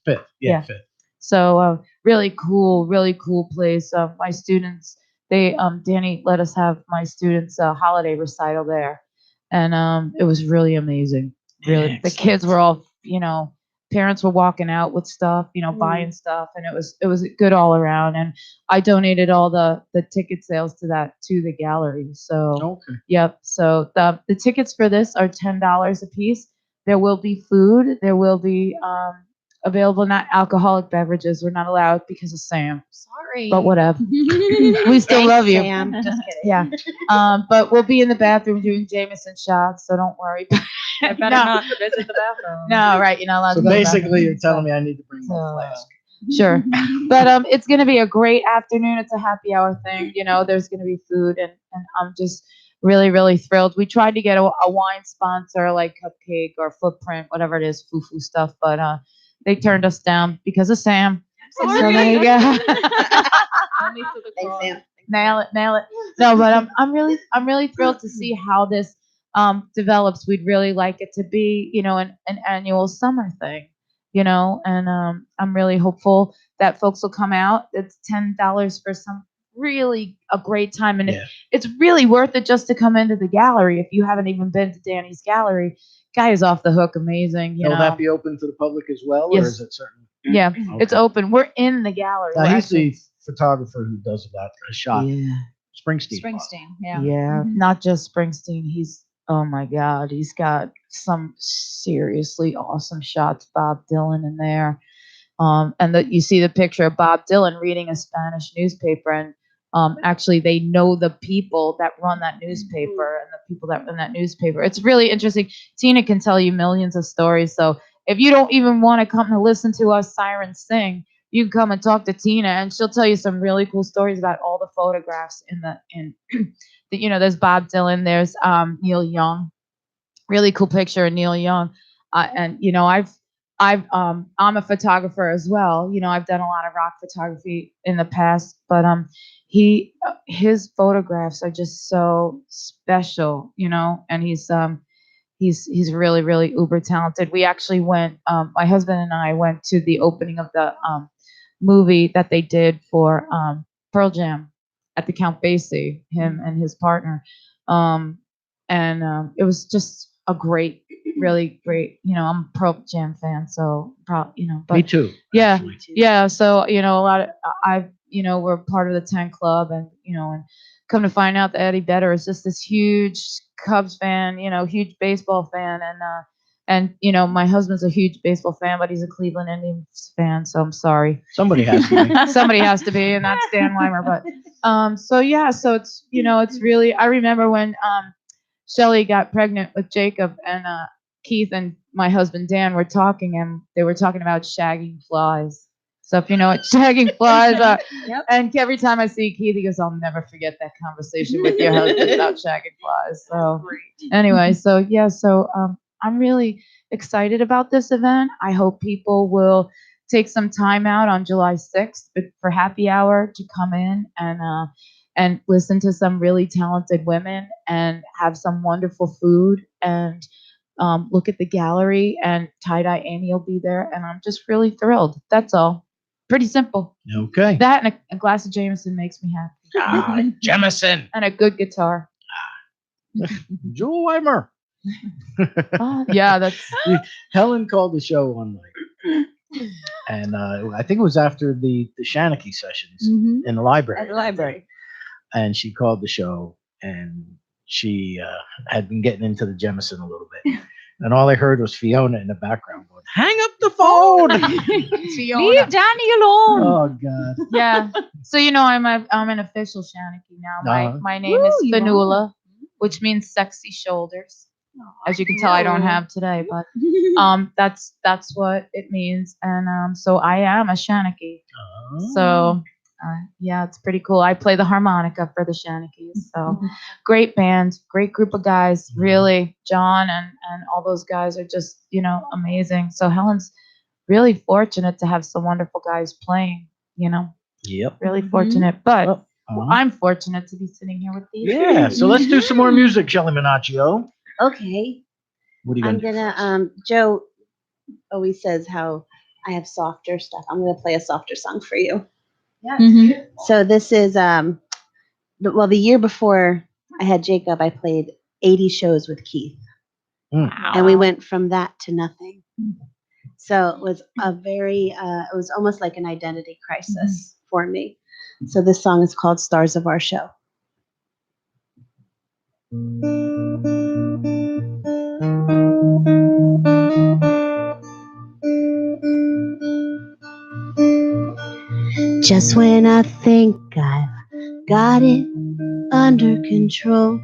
Fifth. Yeah. Fifth. So really cool place. My students, Danny let us have my students' holiday recital there, and it was really amazing. Really, the kids were all, parents were walking out with stuff, buying stuff, and it was good all around. And I donated all the ticket sales to the gallery. So Okay. yep. So the tickets for this are $10 a piece. There will be food. There will be available not alcoholic beverages. We're not allowed because of Sam. Sorry. But whatever. We still love you. Sam. Just kidding. Yeah. But we'll be in the bathroom doing Jameson shots, so don't worry. I better not visit the bathroom. No, right. You're not allowed So to go to the basically, bathroom. you're telling me I need to bring my So, flask. Sure. But it's going to be a great afternoon. It's a happy hour thing. There's going to be food, and I'm just really thrilled. We tried to get a wine sponsor like Cupcake or Footprint, whatever it is, foo-foo stuff, but they turned us down because of Sam. So there you go. Thanks, Sam. Nail it. No, but I'm really thrilled to see how this develops. We'd really like it to be, an annual summer thing, and I'm really hopeful that folks will come out. It's $10 for some really a great time, and Yeah. it's really worth it just to come into the gallery. If you haven't even been to Danny's gallery, guy is off the hook, amazing. Will that be open to the public as well, or Yes. is it certain? Yeah, it's Okay. open. We're in the gallery. Now, We're he's actually- the photographer who does a shot. Yeah. Springsteen. Springsteen. Yeah. Yeah, not just Springsteen. Oh my God, he's got some seriously awesome shots. Bob Dylan in there. And you see the picture of Bob Dylan reading a Spanish newspaper, and actually they know the people that run that newspaper and the people that run that newspaper. It's really interesting. Tina can tell you millions of stories. So if you don't even want to come to listen to us sirens sing, you can come and talk to Tina, and she'll tell you some really cool stories about all the photographs there's Bob Dylan, there's Neil Young, really cool picture of Neil Young, and I'm a photographer as well. I've done a lot of rock photography in the past, but his photographs are just so special, and he's really uber talented. We actually went, my husband and I went to the opening of the movie that they did for Pearl Jam at the Count Basie, him and his partner, and it was just a really great. I'm a Pearl Jam fan, so but Me too. yeah, actually. yeah. So a lot of we're part of the 10 Club, and and come to find out that Eddie Vedder is just this huge Cubs fan, huge baseball fan, and my husband's a huge baseball fan, but he's a Cleveland Indians fan, so I'm sorry. Somebody has to be. Somebody has to be, and that's Dan Weimer. But so it's it's really. I remember when Shelly got pregnant with Jacob, and Keith and my husband Dan were talking, and they were talking about shagging flies. So if you know what shagging flies are, Yep. and every time I see Keith, he goes, "I'll never forget that conversation with your husband about shagging flies." So anyway, so I'm really excited about this event. I hope people will take some time out on July 6th for happy hour to come in and listen to some really talented women and have some wonderful food and look at the gallery, and Tie-Dye Annie will be there, and I'm just really thrilled. That's all. Pretty simple. Okay. That and a glass of Jameson makes me happy. Jemison. And a good guitar. Joel Weimer. Yeah, that's Helen called the show one night, and I think it was after the Shanachie sessions Mhm. in the library. At the library. And she called the show, and she had been getting into the Jemison a little bit, And all I heard was Fiona in the background going, "Hang up the phone!" Fiona. Leave Danny alone. Oh God. Yeah. So I'm an official Shanachie now. My name Woo, is you are. Fanula, which means sexy shoulders. As you can tell, I don't have today, but that's what it means. And so I am a Shanachie. So yeah, it's pretty cool. I play the harmonica for the Shanachies. So great band, great group of guys. Really, John and all those guys are just amazing. So Helen's really fortunate to have some wonderful guys playing. Yep. Really fortunate. But Well, I'm fortunate to be sitting here with these. yeah. So let's do some more music, Shelly Minaccio. Okay. What are you I'm gonna do? gonna Joe always says how I have softer stuff. I'm gonna play a softer song for you. Mhm. So this is the year before I had Jacob, I played 80 shows with Keith. And we went from that to nothing. So it was it was almost like an identity crisis for me. So this song is called Stars of Our Show. Just when I think I've got it under control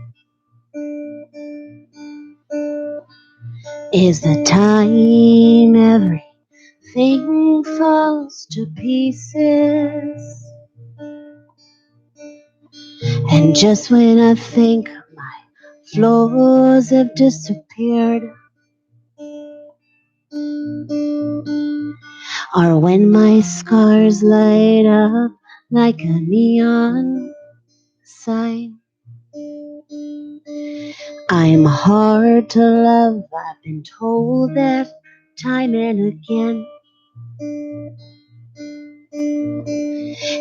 is the time everything falls to pieces. And just when I think my flaws have disappeared, or when my scars light up like a neon sign, I'm hard to love, I've been told that time and again.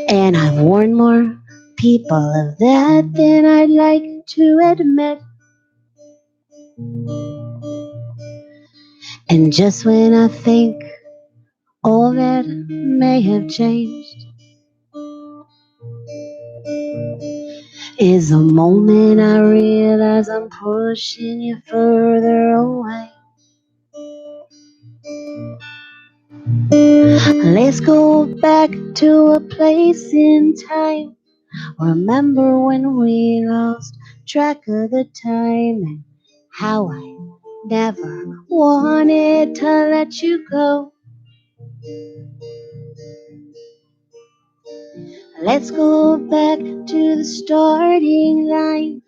And I've warned more people of that than I'd like to admit. And just when I think all that may have changed is the moment I realize I'm pushing you further away. Let's go back to a place in time. Remember when we lost track of the time and how I never wanted to let you go. Let's go back to the starting line.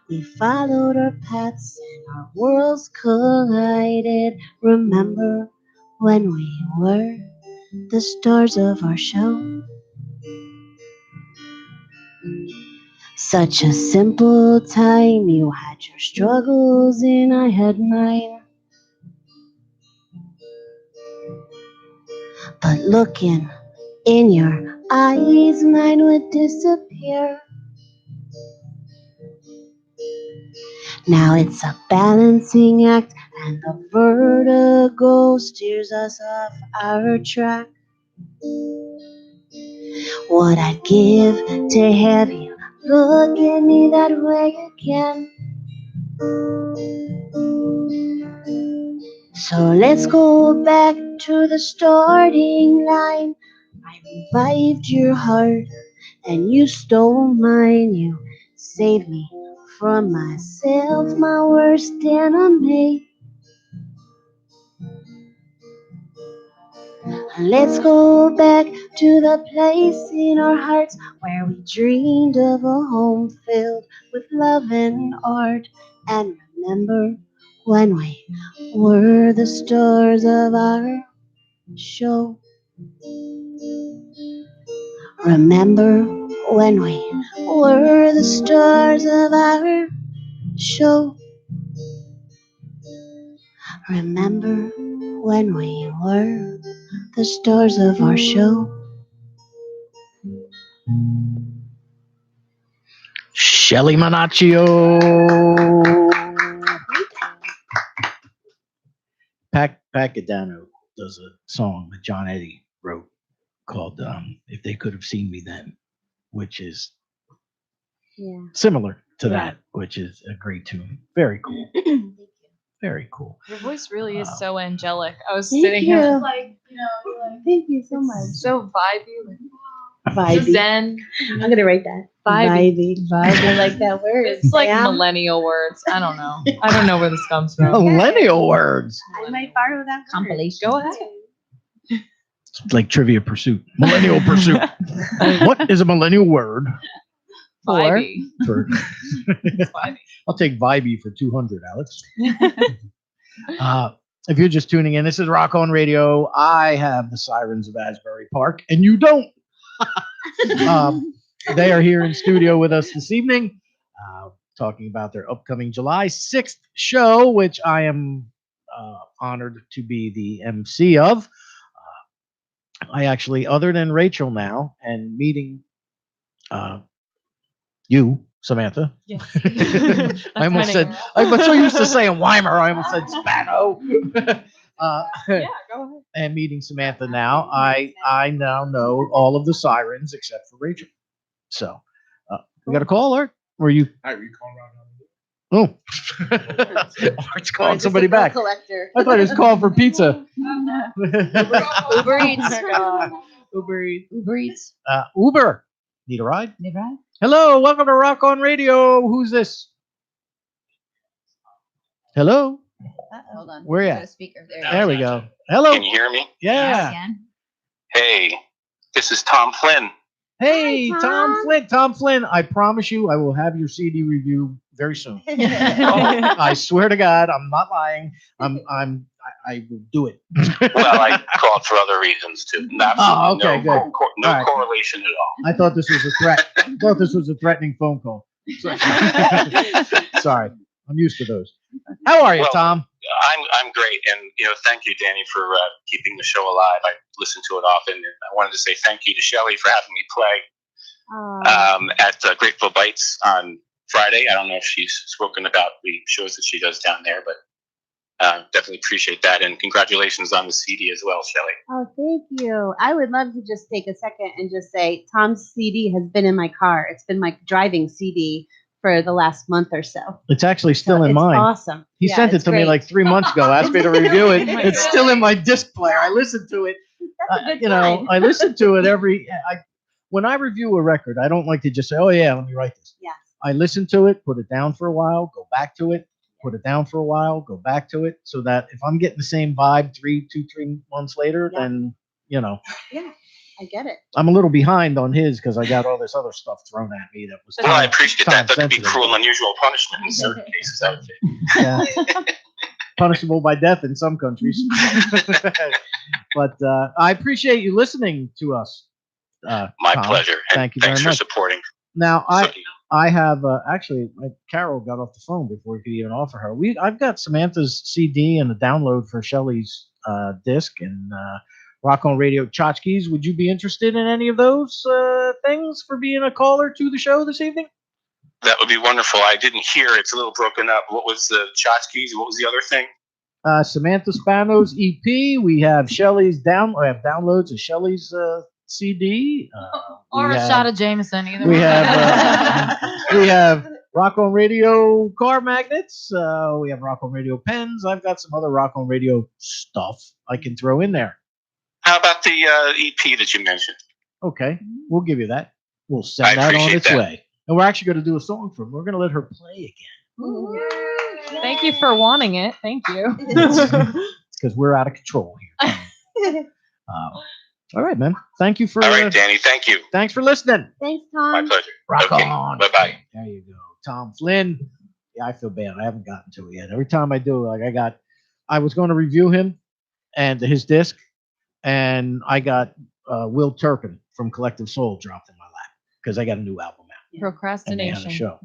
We followed our paths and our worlds collided. Remember when we were the stars of our show? Such a simple time. You had your struggles and I had mine. But looking in your eyes, mine would disappear. Now it's a balancing act, and the vertigo steers us off our track. What I'd give to have you look at me that way again. So let's go back to the starting line. I revived your heart and you stole mine. You saved me from myself, my worst enemy. Let's go back to the place in our hearts where we dreamed of a home filled with love and art. And remember when we were the stars of our show. Remember when we were the stars of our show. Remember when we were the stars of our show. Shelly Minaccio. Pat Gadano does a song that John Eddie wrote called "If They Could Have Seen Me Then," which is Yeah. similar to Yeah. that, which is a great tune. Very cool. Very cool. Your voice really is so angelic. I was Thank sitting here you. just like, Thank you so much. so vibey, like Vibey. zen. I'm gonna write that. Vibey. Vibey. I like that word. It's like Sam. millennial words. I don't know. I don't know where this comes from. Millennial words. I might borrow that word. Compilation. Go ahead. It's like Trivia Pursuit. Millennial Pursuit. What is a millennial word? Vibey. For Vibey. I'll take Vibey for 200, Alex. If you're just tuning in, this is Rock On Radio. I have the Sirens of Asbury Park, and you don't. They are here in studio with us this evening, talking about their upcoming July 6th show, which I am honored to be the MC of. I actually, other than Rachel now, and meeting you, Samantha. Yes. I almost said, I'm so used to saying Weimer, I almost said Spano. Yeah, go ahead. And meeting Samantha now, I now know all of the Sirens except for Rachel. So, we got a call, Art? Or you? Hi, were you calling around? Oh, Art's calling Just somebody a bill back. Collector. I thought he was calling for pizza. Uber Eats. Uber Eats. Uber Eats. Uber. Need a ride? They ride? Hello, welcome to Rock On Radio. Who's this? Hello? Hold on. Where you Go at? to speaker. There we go. Hello. Can you hear me? Yeah. Again. Hey, this is Tom Flynn. Hey, Hi, Tom Tom. Flynn. Tom Flynn, I promise you I will have your CD review very soon. I swear to God, I'm not lying. I will do it. Well, I called for other reasons too. Oh, okay, no, good. no All right. correlation at all. I thought this was a threat. I thought this was a threatening phone call. Sorry. I'm used to those. How are you, Well, Tom? I'm great, and thank you, Danny, for keeping the show alive. I listen to it often, and I wanted to say thank you to Shelley for having me play at Grateful Bites on Friday. I don't know if she's spoken about the shows that she does down there, but definitely appreciate that, and congratulations on the CD as well, Shelley. Oh, thank you. I would love to just take a second and just say Tom's CD has been in my car. It's been my driving CD for the last month or so. It's actually still So in it's mine. awesome. He Yeah, sent it it's to me great. like 3 months ago. Asked me to review it. Oh my It's God. still in my disc player. I listen to it. That's a good You know, sign. I listen to it when I review a record, I don't like to just say, oh yeah, let me write this. Yes. I listen to it, put it down for a while, go back to it, put it down for a while, go back to it, so that if I'm getting the same vibe 3 months later, Yeah. then, you know, Yeah, I get it. I'm a little behind on his because I got all this other stuff thrown at me that was Well, I time- appreciate time that. That could be sensitive. cruel and unusual punishment in certain cases, I would say. Yeah. Punishable by death in some countries. But I appreciate you listening to us. My Tom. pleasure. And Thank you very thanks for much. supporting. Now, So, I have actually Carol got off the phone before we could even offer her. I've got Samantha's CD and a download for Shelley's disc and Rock On Radio tchotchkes. Would you be interested in any of those things for being a caller to the show this evening? that would be wonderful. I didn't hear. It's a little broken up. What was the tchotchkes? What was the other thing? Samantha Spano's EP. We have Shelley's I have downloads of Shelley's CD. Or we a have- shot of Jameson, either We way. have Rock On Radio car magnets. We have Rock On Radio pens. I've got some other Rock On Radio stuff I can throw in there. How about the EP that you mentioned? Okay, we'll give you that. We'll I send that on appreciate its that. way. And we're actually going to do a song for her. We're going to let her play Thank you for wanting it. Thank you. again because we're out of control here. All right, man. Thank you for All right, Danny. Thank you. thanks for listening. Thanks, My Tom. pleasure. Rock Okay, on. bye-bye. There you go. Tom Flynn. Yeah, I feel bad. I haven't gotten to it yet. Every time I do, I was going to review him and his disc, and I got Will Turpin from Collective Soul dropped in my lap because I got a new album out and they had a Procrastination. show.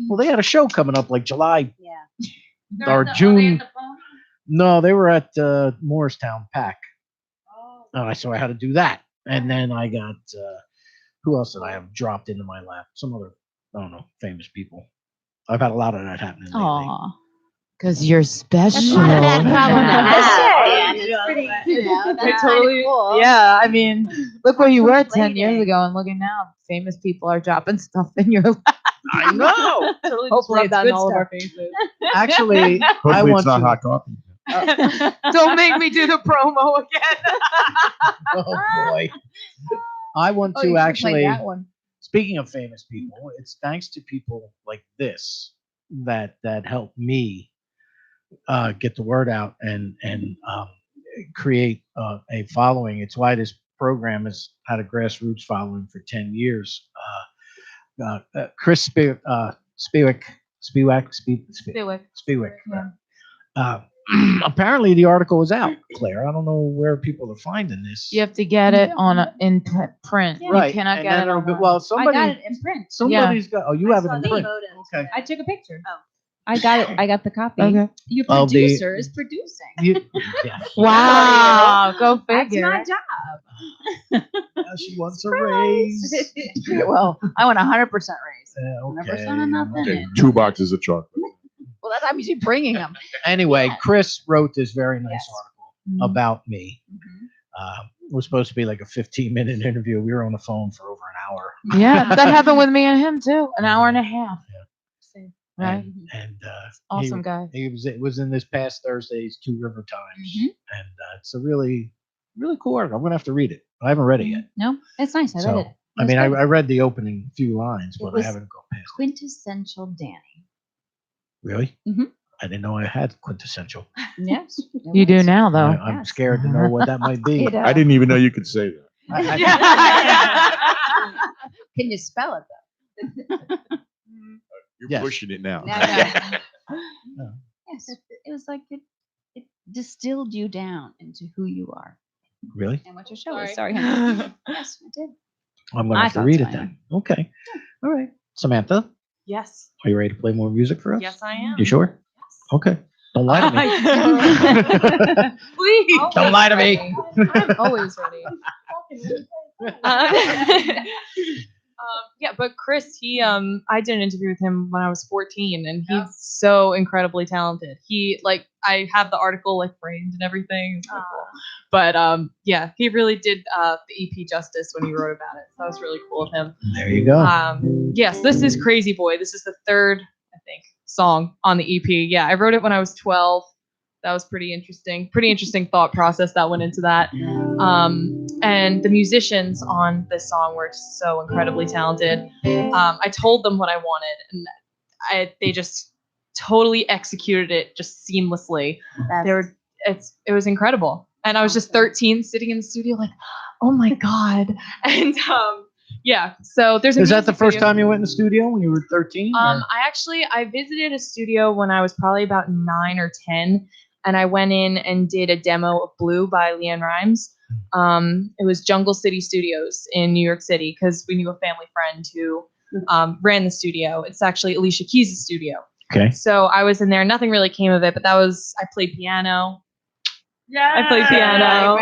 Well, they had a show coming up like July Yeah. or June. No, they were at Morristown Pack. So I had to do that. And then I got, who else did I have dropped into my lap? Some other, I don't know, famous people. I've had a lot of that happening lately. Aw. Because you're special. not a bad problem to have. Yeah. And it's pretty, you know, that's Totally. kinda cool. Yeah, I mean, look where you were 10 years Complaining. ago, and look at now. Famous people are dropping stuff in your lap. I know. Totally just Hopefully rub it's that in good all of our stuff. faces. Actually, I Hopefully want it's not to. hot coffee. Don't make me do the promo again. Oh boy. I want Oh, to you should've played actually. that one. Speaking of famous people, it's thanks to people like this that help me get the word out and create a following. It's why this program has had a grassroots following for 10 years. Chris Spiewak, apparently the article is out, Claire. I don't know where people are finding this. You have to get it in print. Right. You cannot and get then it it'll on. be- well, I somebody, got it in print. somebody's got. Oh, you I have it saw in the print. photos. Okay. I took a picture. Oh. I got it. I got the copy. Okay. Your Of the- producer is producing. Yeah. Wow. Go That's figure. my job. She wants a raise. Well, I want 100% raise. Okay. Never son of nothing. Okay, 2 boxes of chocolate. Well, that's I'm usually bringing them. Anyway, Chris wrote this very nice Yes. article about me. It was supposed to be like a 15-minute interview. We were on the phone for over an hour. Yeah, that happened with me and him too. An hour and a half. Right. And Awesome guy. It was in this past Thursday's Two River Times, and it's a really cool article. I'm gonna have to read it. I haven't read it yet. No, it's nice. I So, read it. I mean, I good. read the opening few lines, It but I was haven't gone past it. quintessential Danny. Really? Mhm. I didn't know I had quintessential. Yes. You do now, though. I'm Yes. scared to know what that might be. It, I didn't even know you could say that. Can you spell it though? You're Yes. pushing it now. No, no. Yes, it was like it distilled you down into who you are Really? and what your show is. Sorry, honey. Yes, it did. I'm gonna I have to thought read so, it then. Okay. All right. Samantha, Yes. are you ready to play more music for us? Yes, I am. You sure? Okay. Don't lie to me. Please. Don't lie to me. I'm always ready. Yeah, but Chris, I did an interview with him when I was 14, and he's so incredibly talented. I have the article framed and everything. It's really cool. But yeah, he really did the EP justice when he wrote about it. So that was really cool of him. There you go. Yes, this is Crazy Boy. This is the third, I think, song on the EP. Yeah, I wrote it when I was 12. That was pretty interesting. Pretty interesting thought process that went into that. And the musicians on this song were just so incredibly talented. I told them what I wanted, and they just totally executed it just seamlessly. It was incredible. And I was just 13, sitting in the studio like, oh my god. And yeah, so there's a Is that the music first video. time you went in the studio when you were 13? I visited a studio when I was probably about 9 or 10, and I went in and did a demo of Blue by Leanne Rimes. It was Jungle City Studios in New York City because we knew a family friend who ran the studio. It's actually Alicia Keys' studio. Okay. So I was in there. Nothing really came of it, but I played piano. Yeah, I played piano.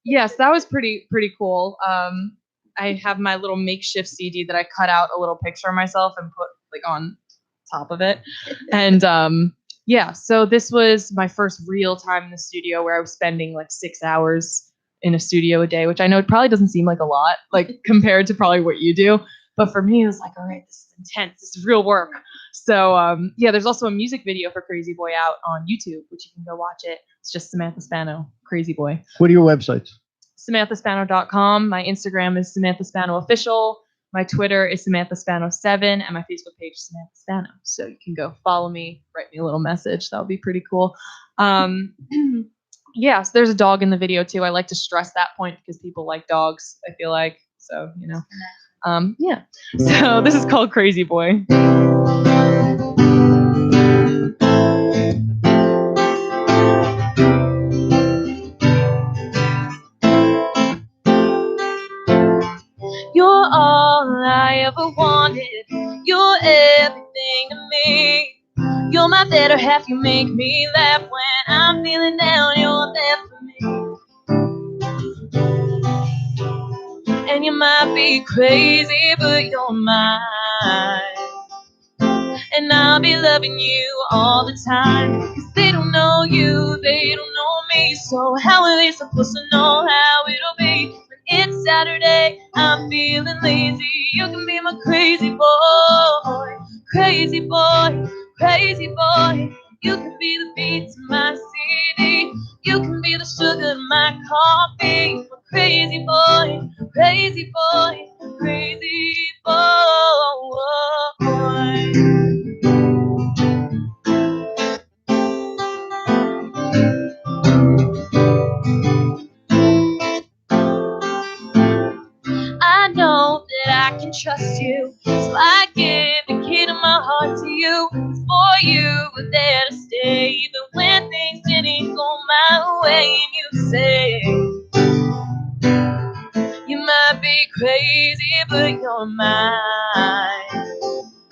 Yes, that was pretty cool. I have my little makeshift CD that I cut out a little picture of myself and put on top of it. And yeah, so this was my first real time in the studio where I was spending 6 hours in a studio a day, which I know it probably doesn't seem like a lot, compared to probably what you do. But for me, it was all right, this is intense. This is real work. So yeah, there's also a music video for Crazy Boy out on YouTube, which you can go watch it. It's just Samantha Spano, Crazy Boy. What are your websites? SamanthaSpano.com. My Instagram is Samantha Spano Official. My Twitter is Samantha Spano 7, and my Facebook page is Samantha Spano. So you can go follow me, write me a little message. That would be pretty cool. Yeah, so there's a dog in the video too. I like to stress that point because people like dogs, I feel like. So, yeah. So this is called Crazy Boy. You're all I ever wanted. You're everything to me. You're my better half. You make me laugh when I'm feeling down. You're there for me. And you might be crazy, but you're mine. And I'll be loving you all the time. 'Cause they don't know you, they don't know me. So how are they supposed to know how it'll be? When it's Saturday, I'm feeling lazy. You can be my crazy boy, crazy boy, crazy boy. You can be the beat to my CD. You can be the sugar to my coffee. My crazy boy, crazy boy, crazy boy. I know that I can trust you, so I give the key to my heart to you. It's for you, we're there to stay, even when things didn't go my way. And you say you might be crazy, but you're mine.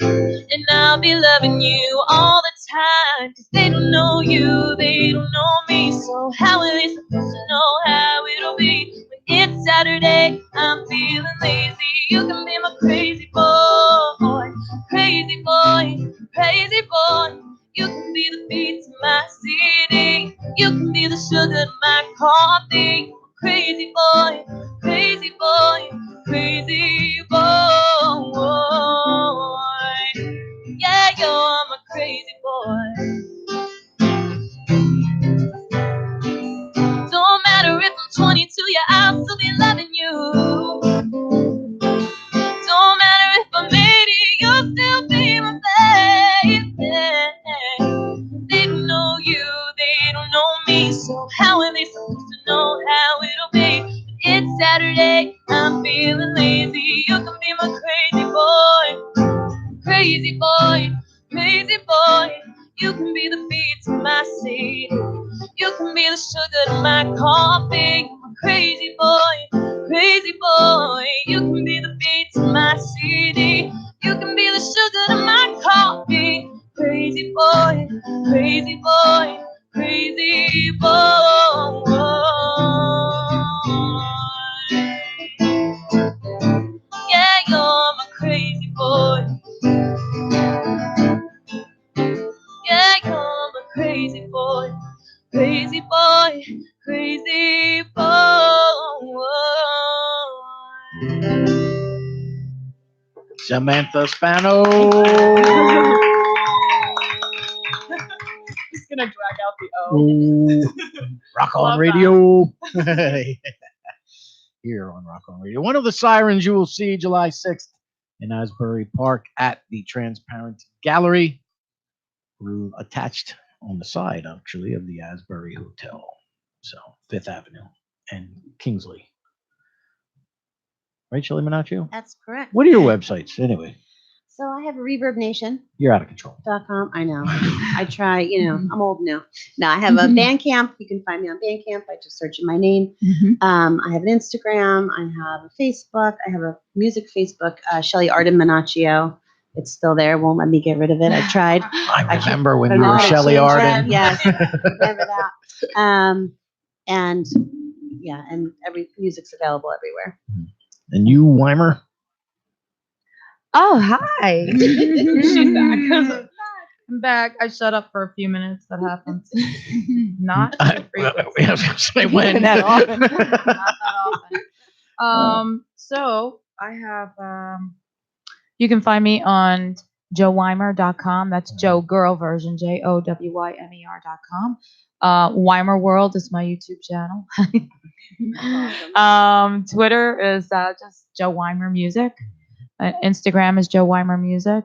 And I'll be loving you all the time. 'Cause they don't know you, they don't know me. So how are they supposed to know how it'll be? When it's Saturday, I'm feeling lazy. You can be my crazy boy, crazy boy, crazy boy. You can be the beat to my CD. You can be the sugar to my coffee. Crazy boy, crazy boy, crazy boy. Yeah, you're my crazy boy. Don't matter if I'm 22, yeah, I'll still be loving you. Don't matter if I'm 80, you'll still be my baby. They don't know you, they don't know me. So how are they supposed to know how it'll be? It's Saturday, I'm feeling lazy. You can be my crazy boy, crazy boy, crazy boy. You can be the beat to my CD. You can be the sugar to my coffee. I'm a crazy boy, crazy boy. You can be the beat to my CD. You can be the sugar to my coffee. Crazy boy, crazy boy, crazy boy. Yeah, you're my crazy boy. Yeah, you're my crazy boy, crazy boy, crazy boy. Samantha Spano. Just gonna drag out the O. Ooh, Rock on Love Radio. Here on Rock on Radio. One of the sirens you will see July 6th in Asbury Park at the Transparent Gallery. We're attached on the side, actually, of the Asbury Hotel. So, 5th Avenue and Kingsley. Right, Shelley Minaccio? That's correct. What are your websites, anyway? So I have ReverbNation.com. You're out of control. I know. I try, I'm old now. No, I have a Bandcamp. You can find me on Bandcamp by just searching my name. I have an Instagram. I have a Facebook. I have a music Facebook, Shelley Arden Minaccio. It's still there. Won't let me get rid of it. I tried. I remember when I you know were how to Shelley change that. Arden. Yes. Remember that. And yeah, and every music's available everywhere. And you, Weimer? Oh, hi. She's back. I'm back. I shut up for a few minutes. That happens. Not I was going to say when. that often. Not that often. So I have, you can find me on joeweimer.com. That's Joe Girl version, JOWYMER.com. Weimer World is my YouTube channel. Twitter is just Joe Weimer Music. Instagram is Joe Weimer Music.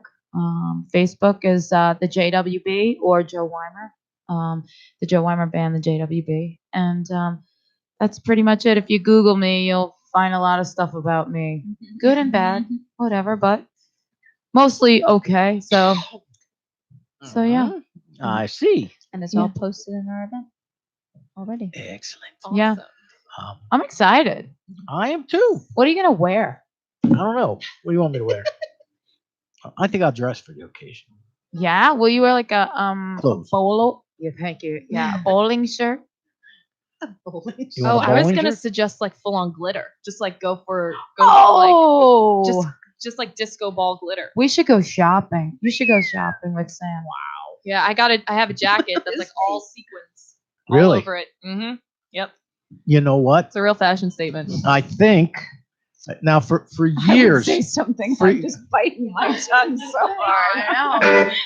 Facebook is the JWB or Joe Weimer. The Joe Weimer Band, the JWB. And that's pretty much it. If you Google me, you'll find a lot of stuff about me. Good and bad, whatever, but mostly okay. So yeah. I see. And it's all posted in our event already. Excellent. Yeah. I'm excited. I am too. What are you going to wear? I don't know. What do you want me to wear? I think I'll dress for the occasion. Yeah. Will you wear like a Clothes. bolo? Yeah, thank you. Yeah, a bowling shirt. You Oh, want a I was bowling gonna shirt? suggest like full on glitter. Just like go for Oh, just just like disco ball glitter. We should go shopping. You should go shopping with Sam. Yeah, I have a jacket that's like all sequins all Really? over it. Mm-hmm. Yep. You know what? It's a real fashion statement. I think now for years. Say something. For- I'm just biting my tongue so hard. I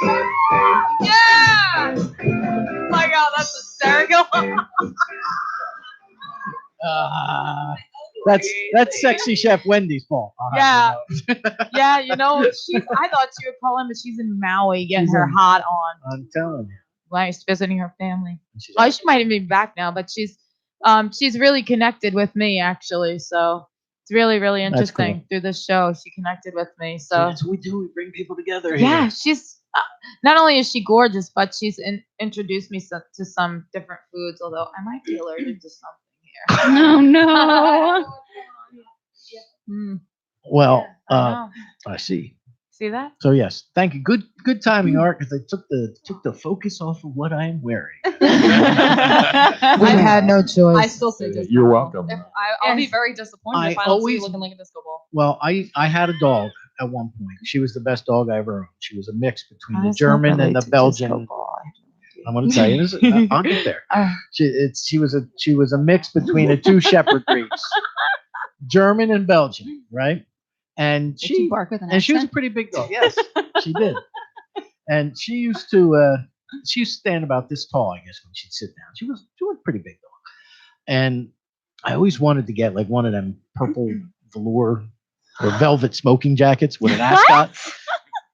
Oh yeah! Oh my god, that's hysterical. That's sexy chef Wendy's fault. Yeah. Yeah, you know, I thought she would call him, but she's in Maui getting She's her in- hot on. I'm telling you. Like she's visiting her family. She's Oh, she might even be back now, but she's really connected with me actually. So it's really, really That's interesting. cool. Through the show, she connected with me. So So that's what we do. We bring people together. yeah, here. she's not only is she gorgeous, but she's introduced me to some different foods. Although I might be allergic to something here. No, no. Mm, Well, I know. I see. See that? So yes, thank you. Good timing, Art, because they took the focus off of what I'm wearing. I had no choice. I still say disco You're ball. welcome. I'll be very disappointed if I I don't see always- you looking like a disco ball. Well, I had a dog at one point. She was the best dog I ever owned. She was a mix between I the was German not and the related to Belgian. disco ball. I'm going to tell you this. I'll get there. Uh. She was a mix between the two shepherd breeds, German and Belgian, right? And Did she bark with an and she was a accent? pretty big dog. Yes, she did. And she used to stand about this tall, I guess, when she'd sit down. She was a pretty big dog. And I always wanted to get like one of them purple velour or velvet smoking jackets with an ascot.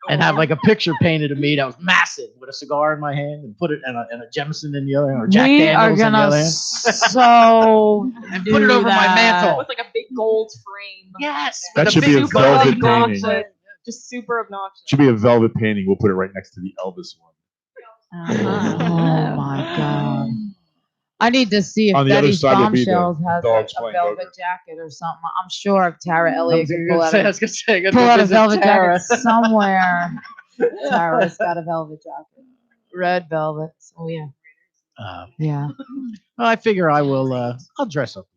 And have like a picture painted of me that was massive with a cigar in my hand and put it and a Jameson in the other hand or Jack We are Daniels in the other gonna hand so and put it over my mantle. With like a big gold frame. Yes, That with should be a big velvet gold painting. box. Just super obnoxious. Should be a velvet painting. We'll put it right next to the Elvis one. Oh my god. I need to see if On the other Betty's side will be the Bombshells has dogs like a playing velvet poker. jacket or something. I'm sure if Tara I Elliott was can gonna pull out say, I a, was gonna say, I gotta pull go out a visit velvet Tara. jacket somewhere. Tara's got a velvet jacket. Red velvet. Oh yeah. Yeah. Well, I figure I will. I'll dress up.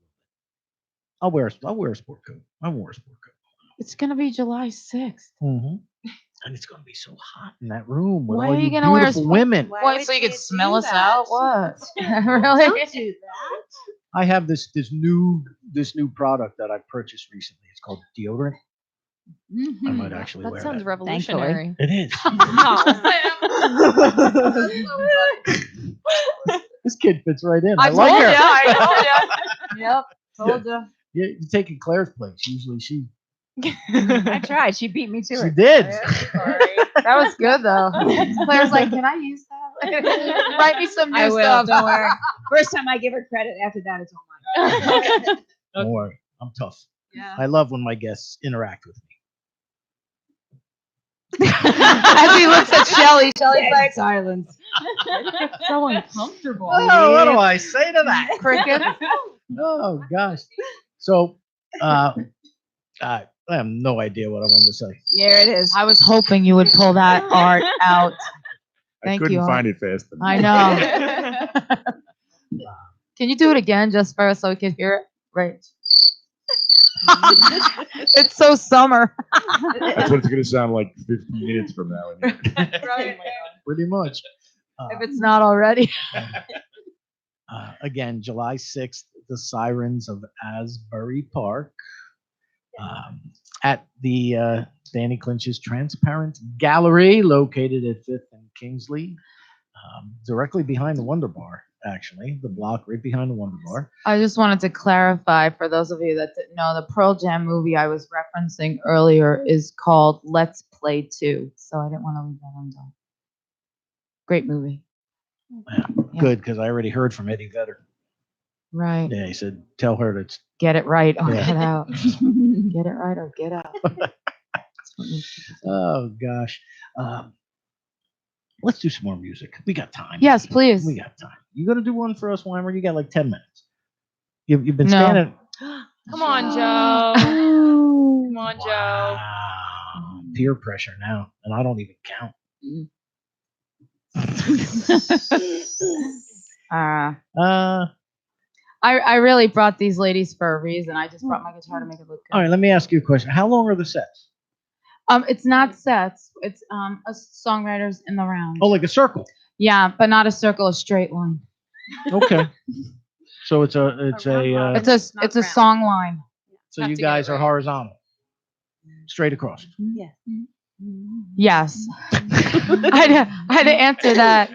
I'll wear a sport coat. I wore a sport coat. It's gonna be July 6th. Mm-hmm. And it's gonna be so hot in that room with Why all are you you gonna wear a beautiful sport- women. What, so you can smell us out? What? Really? do that. I have this new product that I purchased recently. It's called deodorant. I might actually That wear sounds that. revolutionary. It is. This kid fits right in. I like her. I told you. Yep. Told you. You're taking Claire's place. Usually she I tried. She beat me to she it. did. That was good though. Claire's like, can I use that? Write me some new I will. stuff. Don't worry. First time I give her credit. After that, it's all mine. Don't worry. I'm tough. Yeah. I love when my guests interact with me. As he looks at Shelly, Shelly's like, silence. So uncomfortable. Oh, what do I say to that? cricket. Oh gosh. So I have no idea what I wanted to say. Here it is. I was hoping you would pull that art out. I Thank couldn't you. find it fast enough. I know. Can you do it again just for us so we can hear it? Right. It's so summer. That's what it's going to sound like 15 minutes from now. Pretty much. If it's not already. Again, July 6th, the Sirens of Asbury Park at the Danny Clinch's Transparent Gallery, located at 5th and Kingsley, directly behind the Wonder Bar, actually, the block right behind the Wonder Bar. I just wanted to clarify for those of you that didn't know, the Pearl Jam movie I was referencing earlier is called Let's Play 2. So I didn't want to leave that undone. Great movie. Yeah, good, because I already heard from Eddie Vedder. Right. Yeah, he said, tell her that's Get it right or Yeah. get out. Get it right or get out. oh gosh. Let's do some more music. We got time. Yes, please. We got time. You gonna do one for us, Weimer? You got like 10 minutes. You've been No. standing. Come on, Joe. Come on, Joe. Wow. Peer pressure now, and I don't even count. Uh, Uh, I really brought these ladies for a reason. I just brought my guitar to make it look good. All right, let me ask you a question. How long are the sets? It's not sets. It's a songwriters in the round. Oh, like a circle. Yeah, but not a circle, a straight line. Okay. So it's a It's a song line. so you guys are horizontal, straight across. Yeah. Yes. I had to answer that.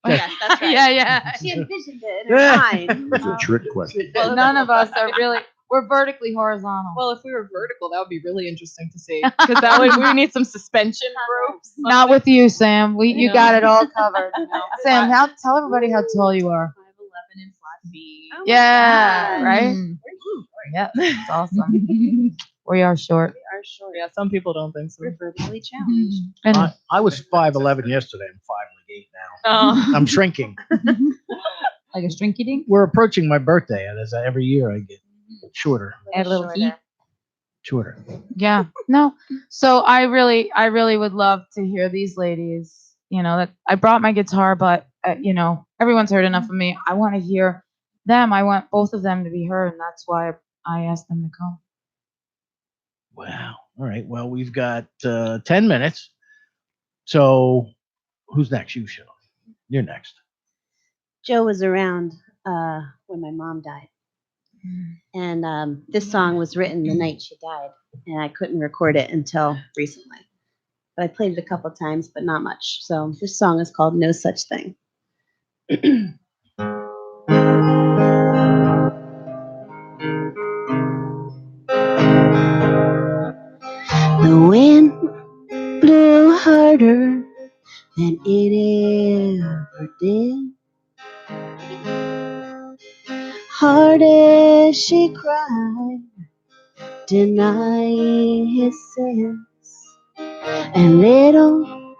Oh, yes, that's right. Yeah. She envisioned it in her mind. It's a trick question. Well, none of us are really. We're vertically horizontal. Well, if we were vertical, that would be really interesting to see. Because that would we need some suspension ropes. Not with you, Sam. You got it all covered. Sam, tell everybody how tall you are. 5'11" and flat feet. Oh my Yeah, God. right? Mm. Yeah, it's awesome. We are short. We are short. Yeah, some people don't think so. We're verbally challenged. And I was 5'11" yesterday. I'm 5'8" now. Oh. I'm shrinking. like a strinky dink. We're approaching my birthday, and as every year I get shorter, Add a little heat. shorter. Yeah. No. So I really would love to hear these ladies. You know that I brought my guitar, but everyone's heard enough of me. I want to hear them. I want both of them to be heard, and that's why I asked them to come. Wow. All right. Well, we've got 10 minutes. So who's next? You, Shell. You're next. Joe was around when my mom died. And this song was written the night she died, and I couldn't record it until recently. But I played it a couple times, but not much. So this song is called No Such Thing. The wind blew harder than it ever did. Hard as she cried, denying his sins. And little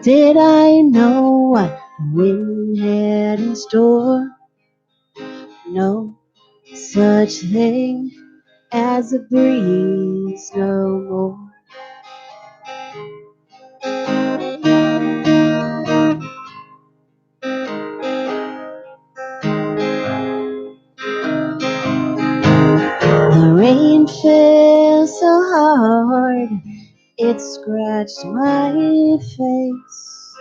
did I know what the wind had in store. No such thing as a breeze no more. The rain fell so hard, it scratched my face.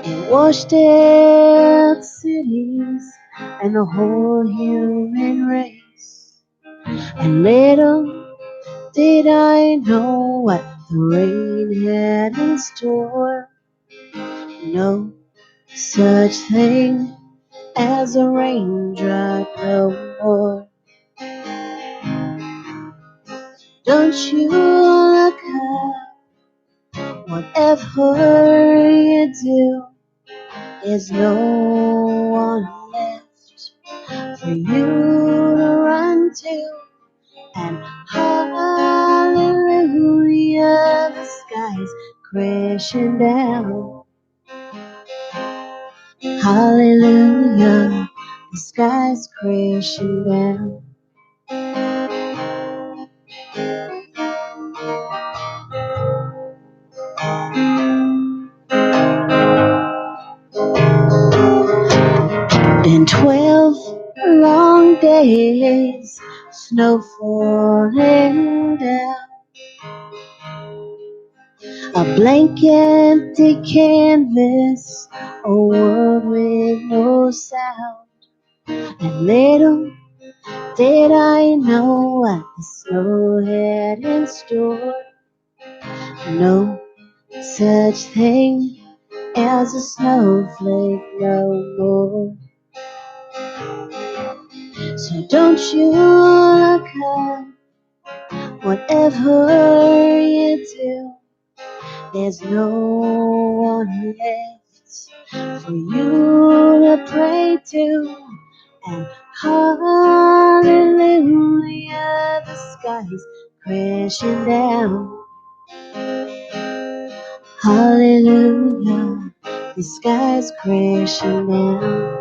It washed out cities and the whole human race. And little did I know what the rain had in store. No such thing as a raindrop no more. Don't you look up, whatever you do, there's no one left for you to run to. And hallelujah, the sky's crashing down. Hallelujah, the sky's crashing down. In 12 long days, snow falling down. A blank empty canvas, a world with no sound. And little did I know what the snow had in store. No such thing as a snowflake no more. So don't you look up, whatever you do, there's no one left for you to pray to. And hallelujah, the sky's crashing down. Hallelujah, the sky's crashing down.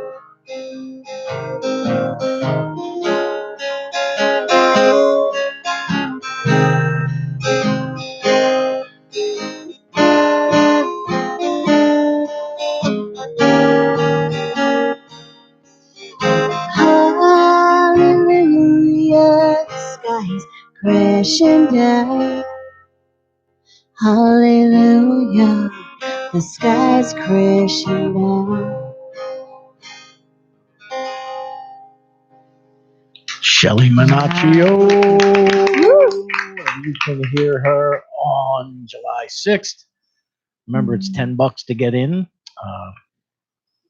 crashing down. Hallelujah, the sky's crashing down. Shelly Manaccio. And you can hear her on July 6th. Remember, it's $10 to get in.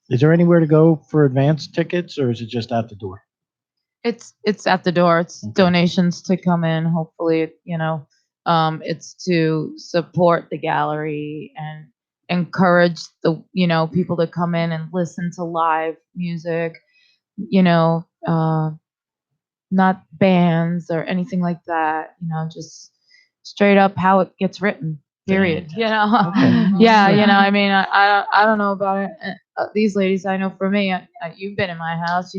Is there anywhere to go for advance tickets, or is it just out the door? It's at the door. It's donations to come in. Hopefully, it's to support the gallery and encourage the people to come in and listen to live music. Not bands or anything like that. Just straight up how it gets written. Period. Okay. Yeah. I mean, I don't know about it. These ladies, I know for me, you've been in my house.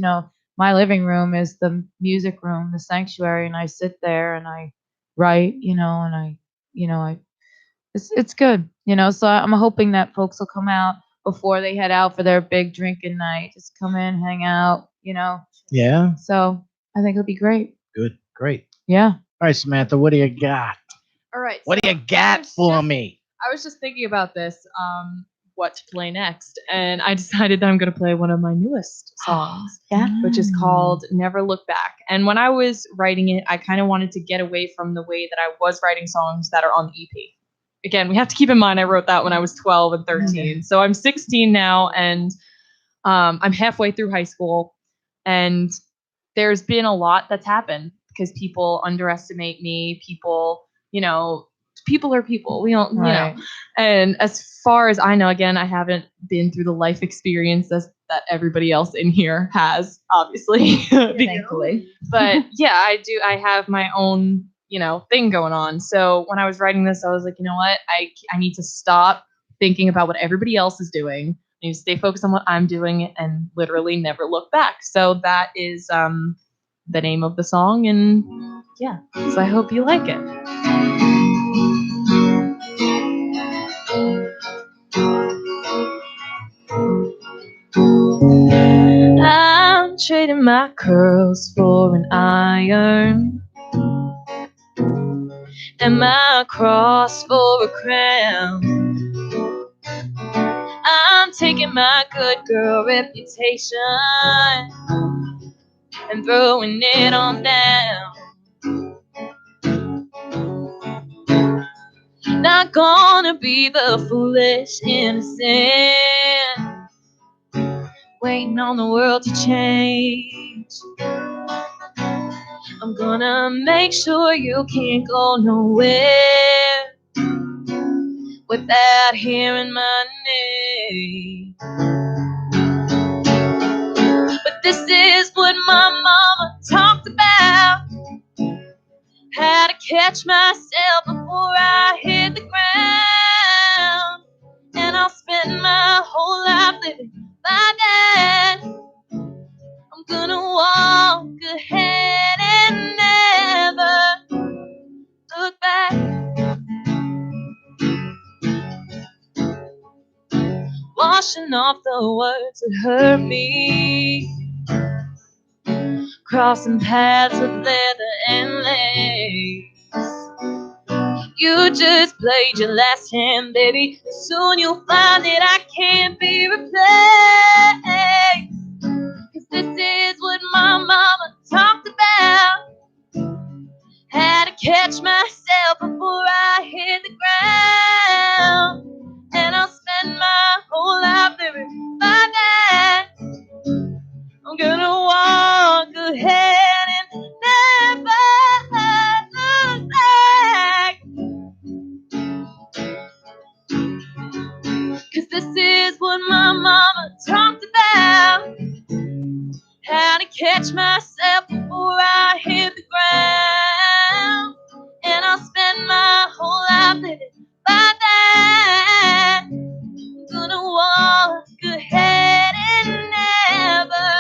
My living room is the music room, the sanctuary, and I sit there and I write. It's good. So I'm hoping that folks will come out before they head out for their big drinking night. Just come in, hang out. Yeah. So I think it'll be great. Good. Great. Yeah. All right, Samantha, what do you got? All right. What do you got for me? I was just thinking about this, what to play next, and I decided that I'm going to play one of my newest songs, which is called Never Look Back. And when I was writing it, I kind of wanted to get away from the way that I was writing songs that are on the EP. Again, we have to keep in mind I wrote that when I was 12 and 13. So I'm 16 now, and I'm halfway through high school, and there's been a lot that's happened because people underestimate me. People are people. We don't, And as far as I know, again, I haven't been through the life experience that everybody else in here has, obviously. Thankfully. But yeah, I do. I have my own, thing going on. So when I was writing this, I was like, you know what? I need to stop thinking about what everybody else is doing. I need to stay focused on what I'm doing and literally never look back. So that is the name of the song. And yeah, so I hope you like it. I'm trading my curls for an iron and my cross for a crown. I'm taking my good girl reputation and throwing it on down. Not gonna be the foolish innocent, waiting on the world to change. I'm gonna make sure you can't go nowhere without hearing my name. But this is what my mama talked about, how to catch myself before I hit the ground. And I'll spend my whole life living by that. I'm gonna walk ahead and never look back. Washing off the words that hurt me, crossing paths with leather and lace. You just played your last hand, baby. Soon you'll find that I can't be replaced. 'Cause this is what my mama talked about, how to catch myself before I hit the ground. And I'll spend my whole life living by that. I'm gonna walk ahead and never look back. 'Cause this is what my mama talked about, how to catch myself before I hit the ground. And I'll spend my whole life living by that. I'm gonna walk ahead and never,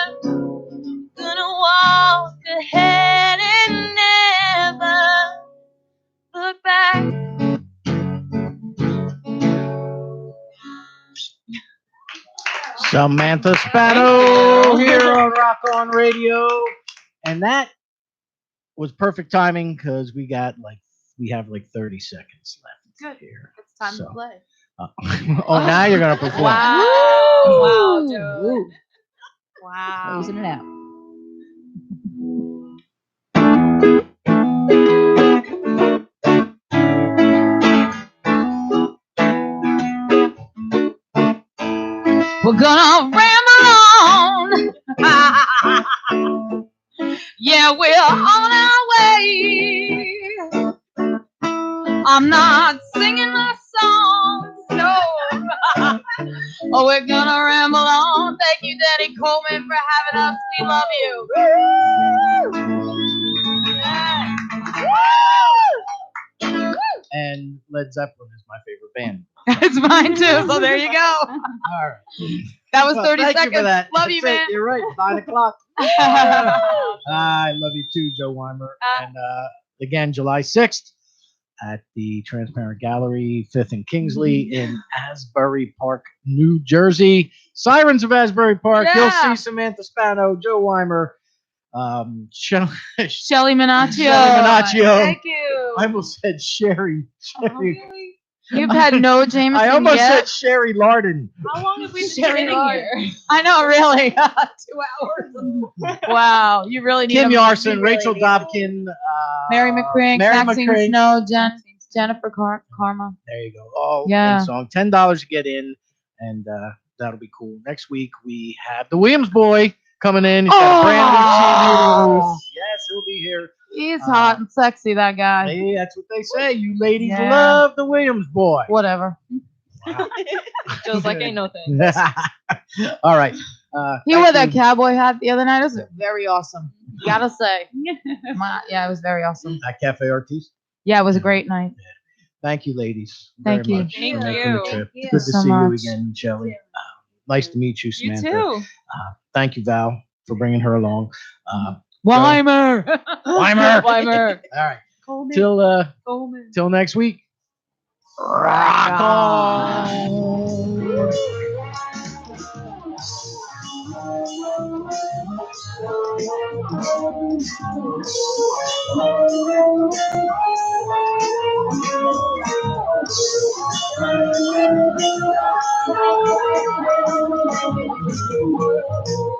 gonna walk ahead and never look back. Samantha Spano here on Rock On Radio. And that was perfect timing because we have like 30 seconds left. Good. Here. It's time So, to play. oh, now you're gonna perform. Wow, dude. Wow. Closing it out. We're gonna ramble on. Yeah, we're on our way. I'm not singing the songs, no. Oh, we're gonna ramble on. Thank you, Danny Coleman, for having us. We love you. And Led Zeppelin is my favorite band. It's mine too, so there you go. All right. That was Well, 30 thank seconds. you for that. Love you, That's it. man. You're right. 9 o'clock. I love you too, Joe Weimer. And again, July 6th at the Transparent Gallery, 5th and Kingsley in Asbury Park, New Jersey. Sirens of Asbury Park. Yeah. You'll see Samantha Spano, Joe Weimer, Shelly Shelly Minaccio. Minaccio. Thank you. I almost said Sherry. You've had no Jameson I almost yet. said Sherry Larden. How long have we been Sherry sitting Lord. here? I know, really. 2 hours. Wow, you really need Kim them. Yarson, Rachel Dobkin, Mary McCrink, Mary Maxine McCrink. Snow, Jennifer Karma. There you go. All Yeah. in song. $10 to get in, and that'll be cool. Next week we have the Williams boy coming in. He's got a brand new CD release. Yes, he'll be here. He's hot and sexy, that guy. Hey, that's what they say. You ladies Yeah. love the Williams boy. Whatever. Joe's like, ain't no thing. All right. He thank wore that you. cowboy hat the other night. It was very awesome. Gotta say. Yeah, it was very awesome. At Cafe Artiste. Yeah, it was a great night. Thank you, ladies. Thank very you. much for Thank making you. the trip. Thank you. Good to So see much. you again, Shelly. Nice to meet you, You Samantha. too. Thank you, Val, for bringing her along. Weimer. Weimer. Weimer. All right. Till next week. Rock on. Thank you.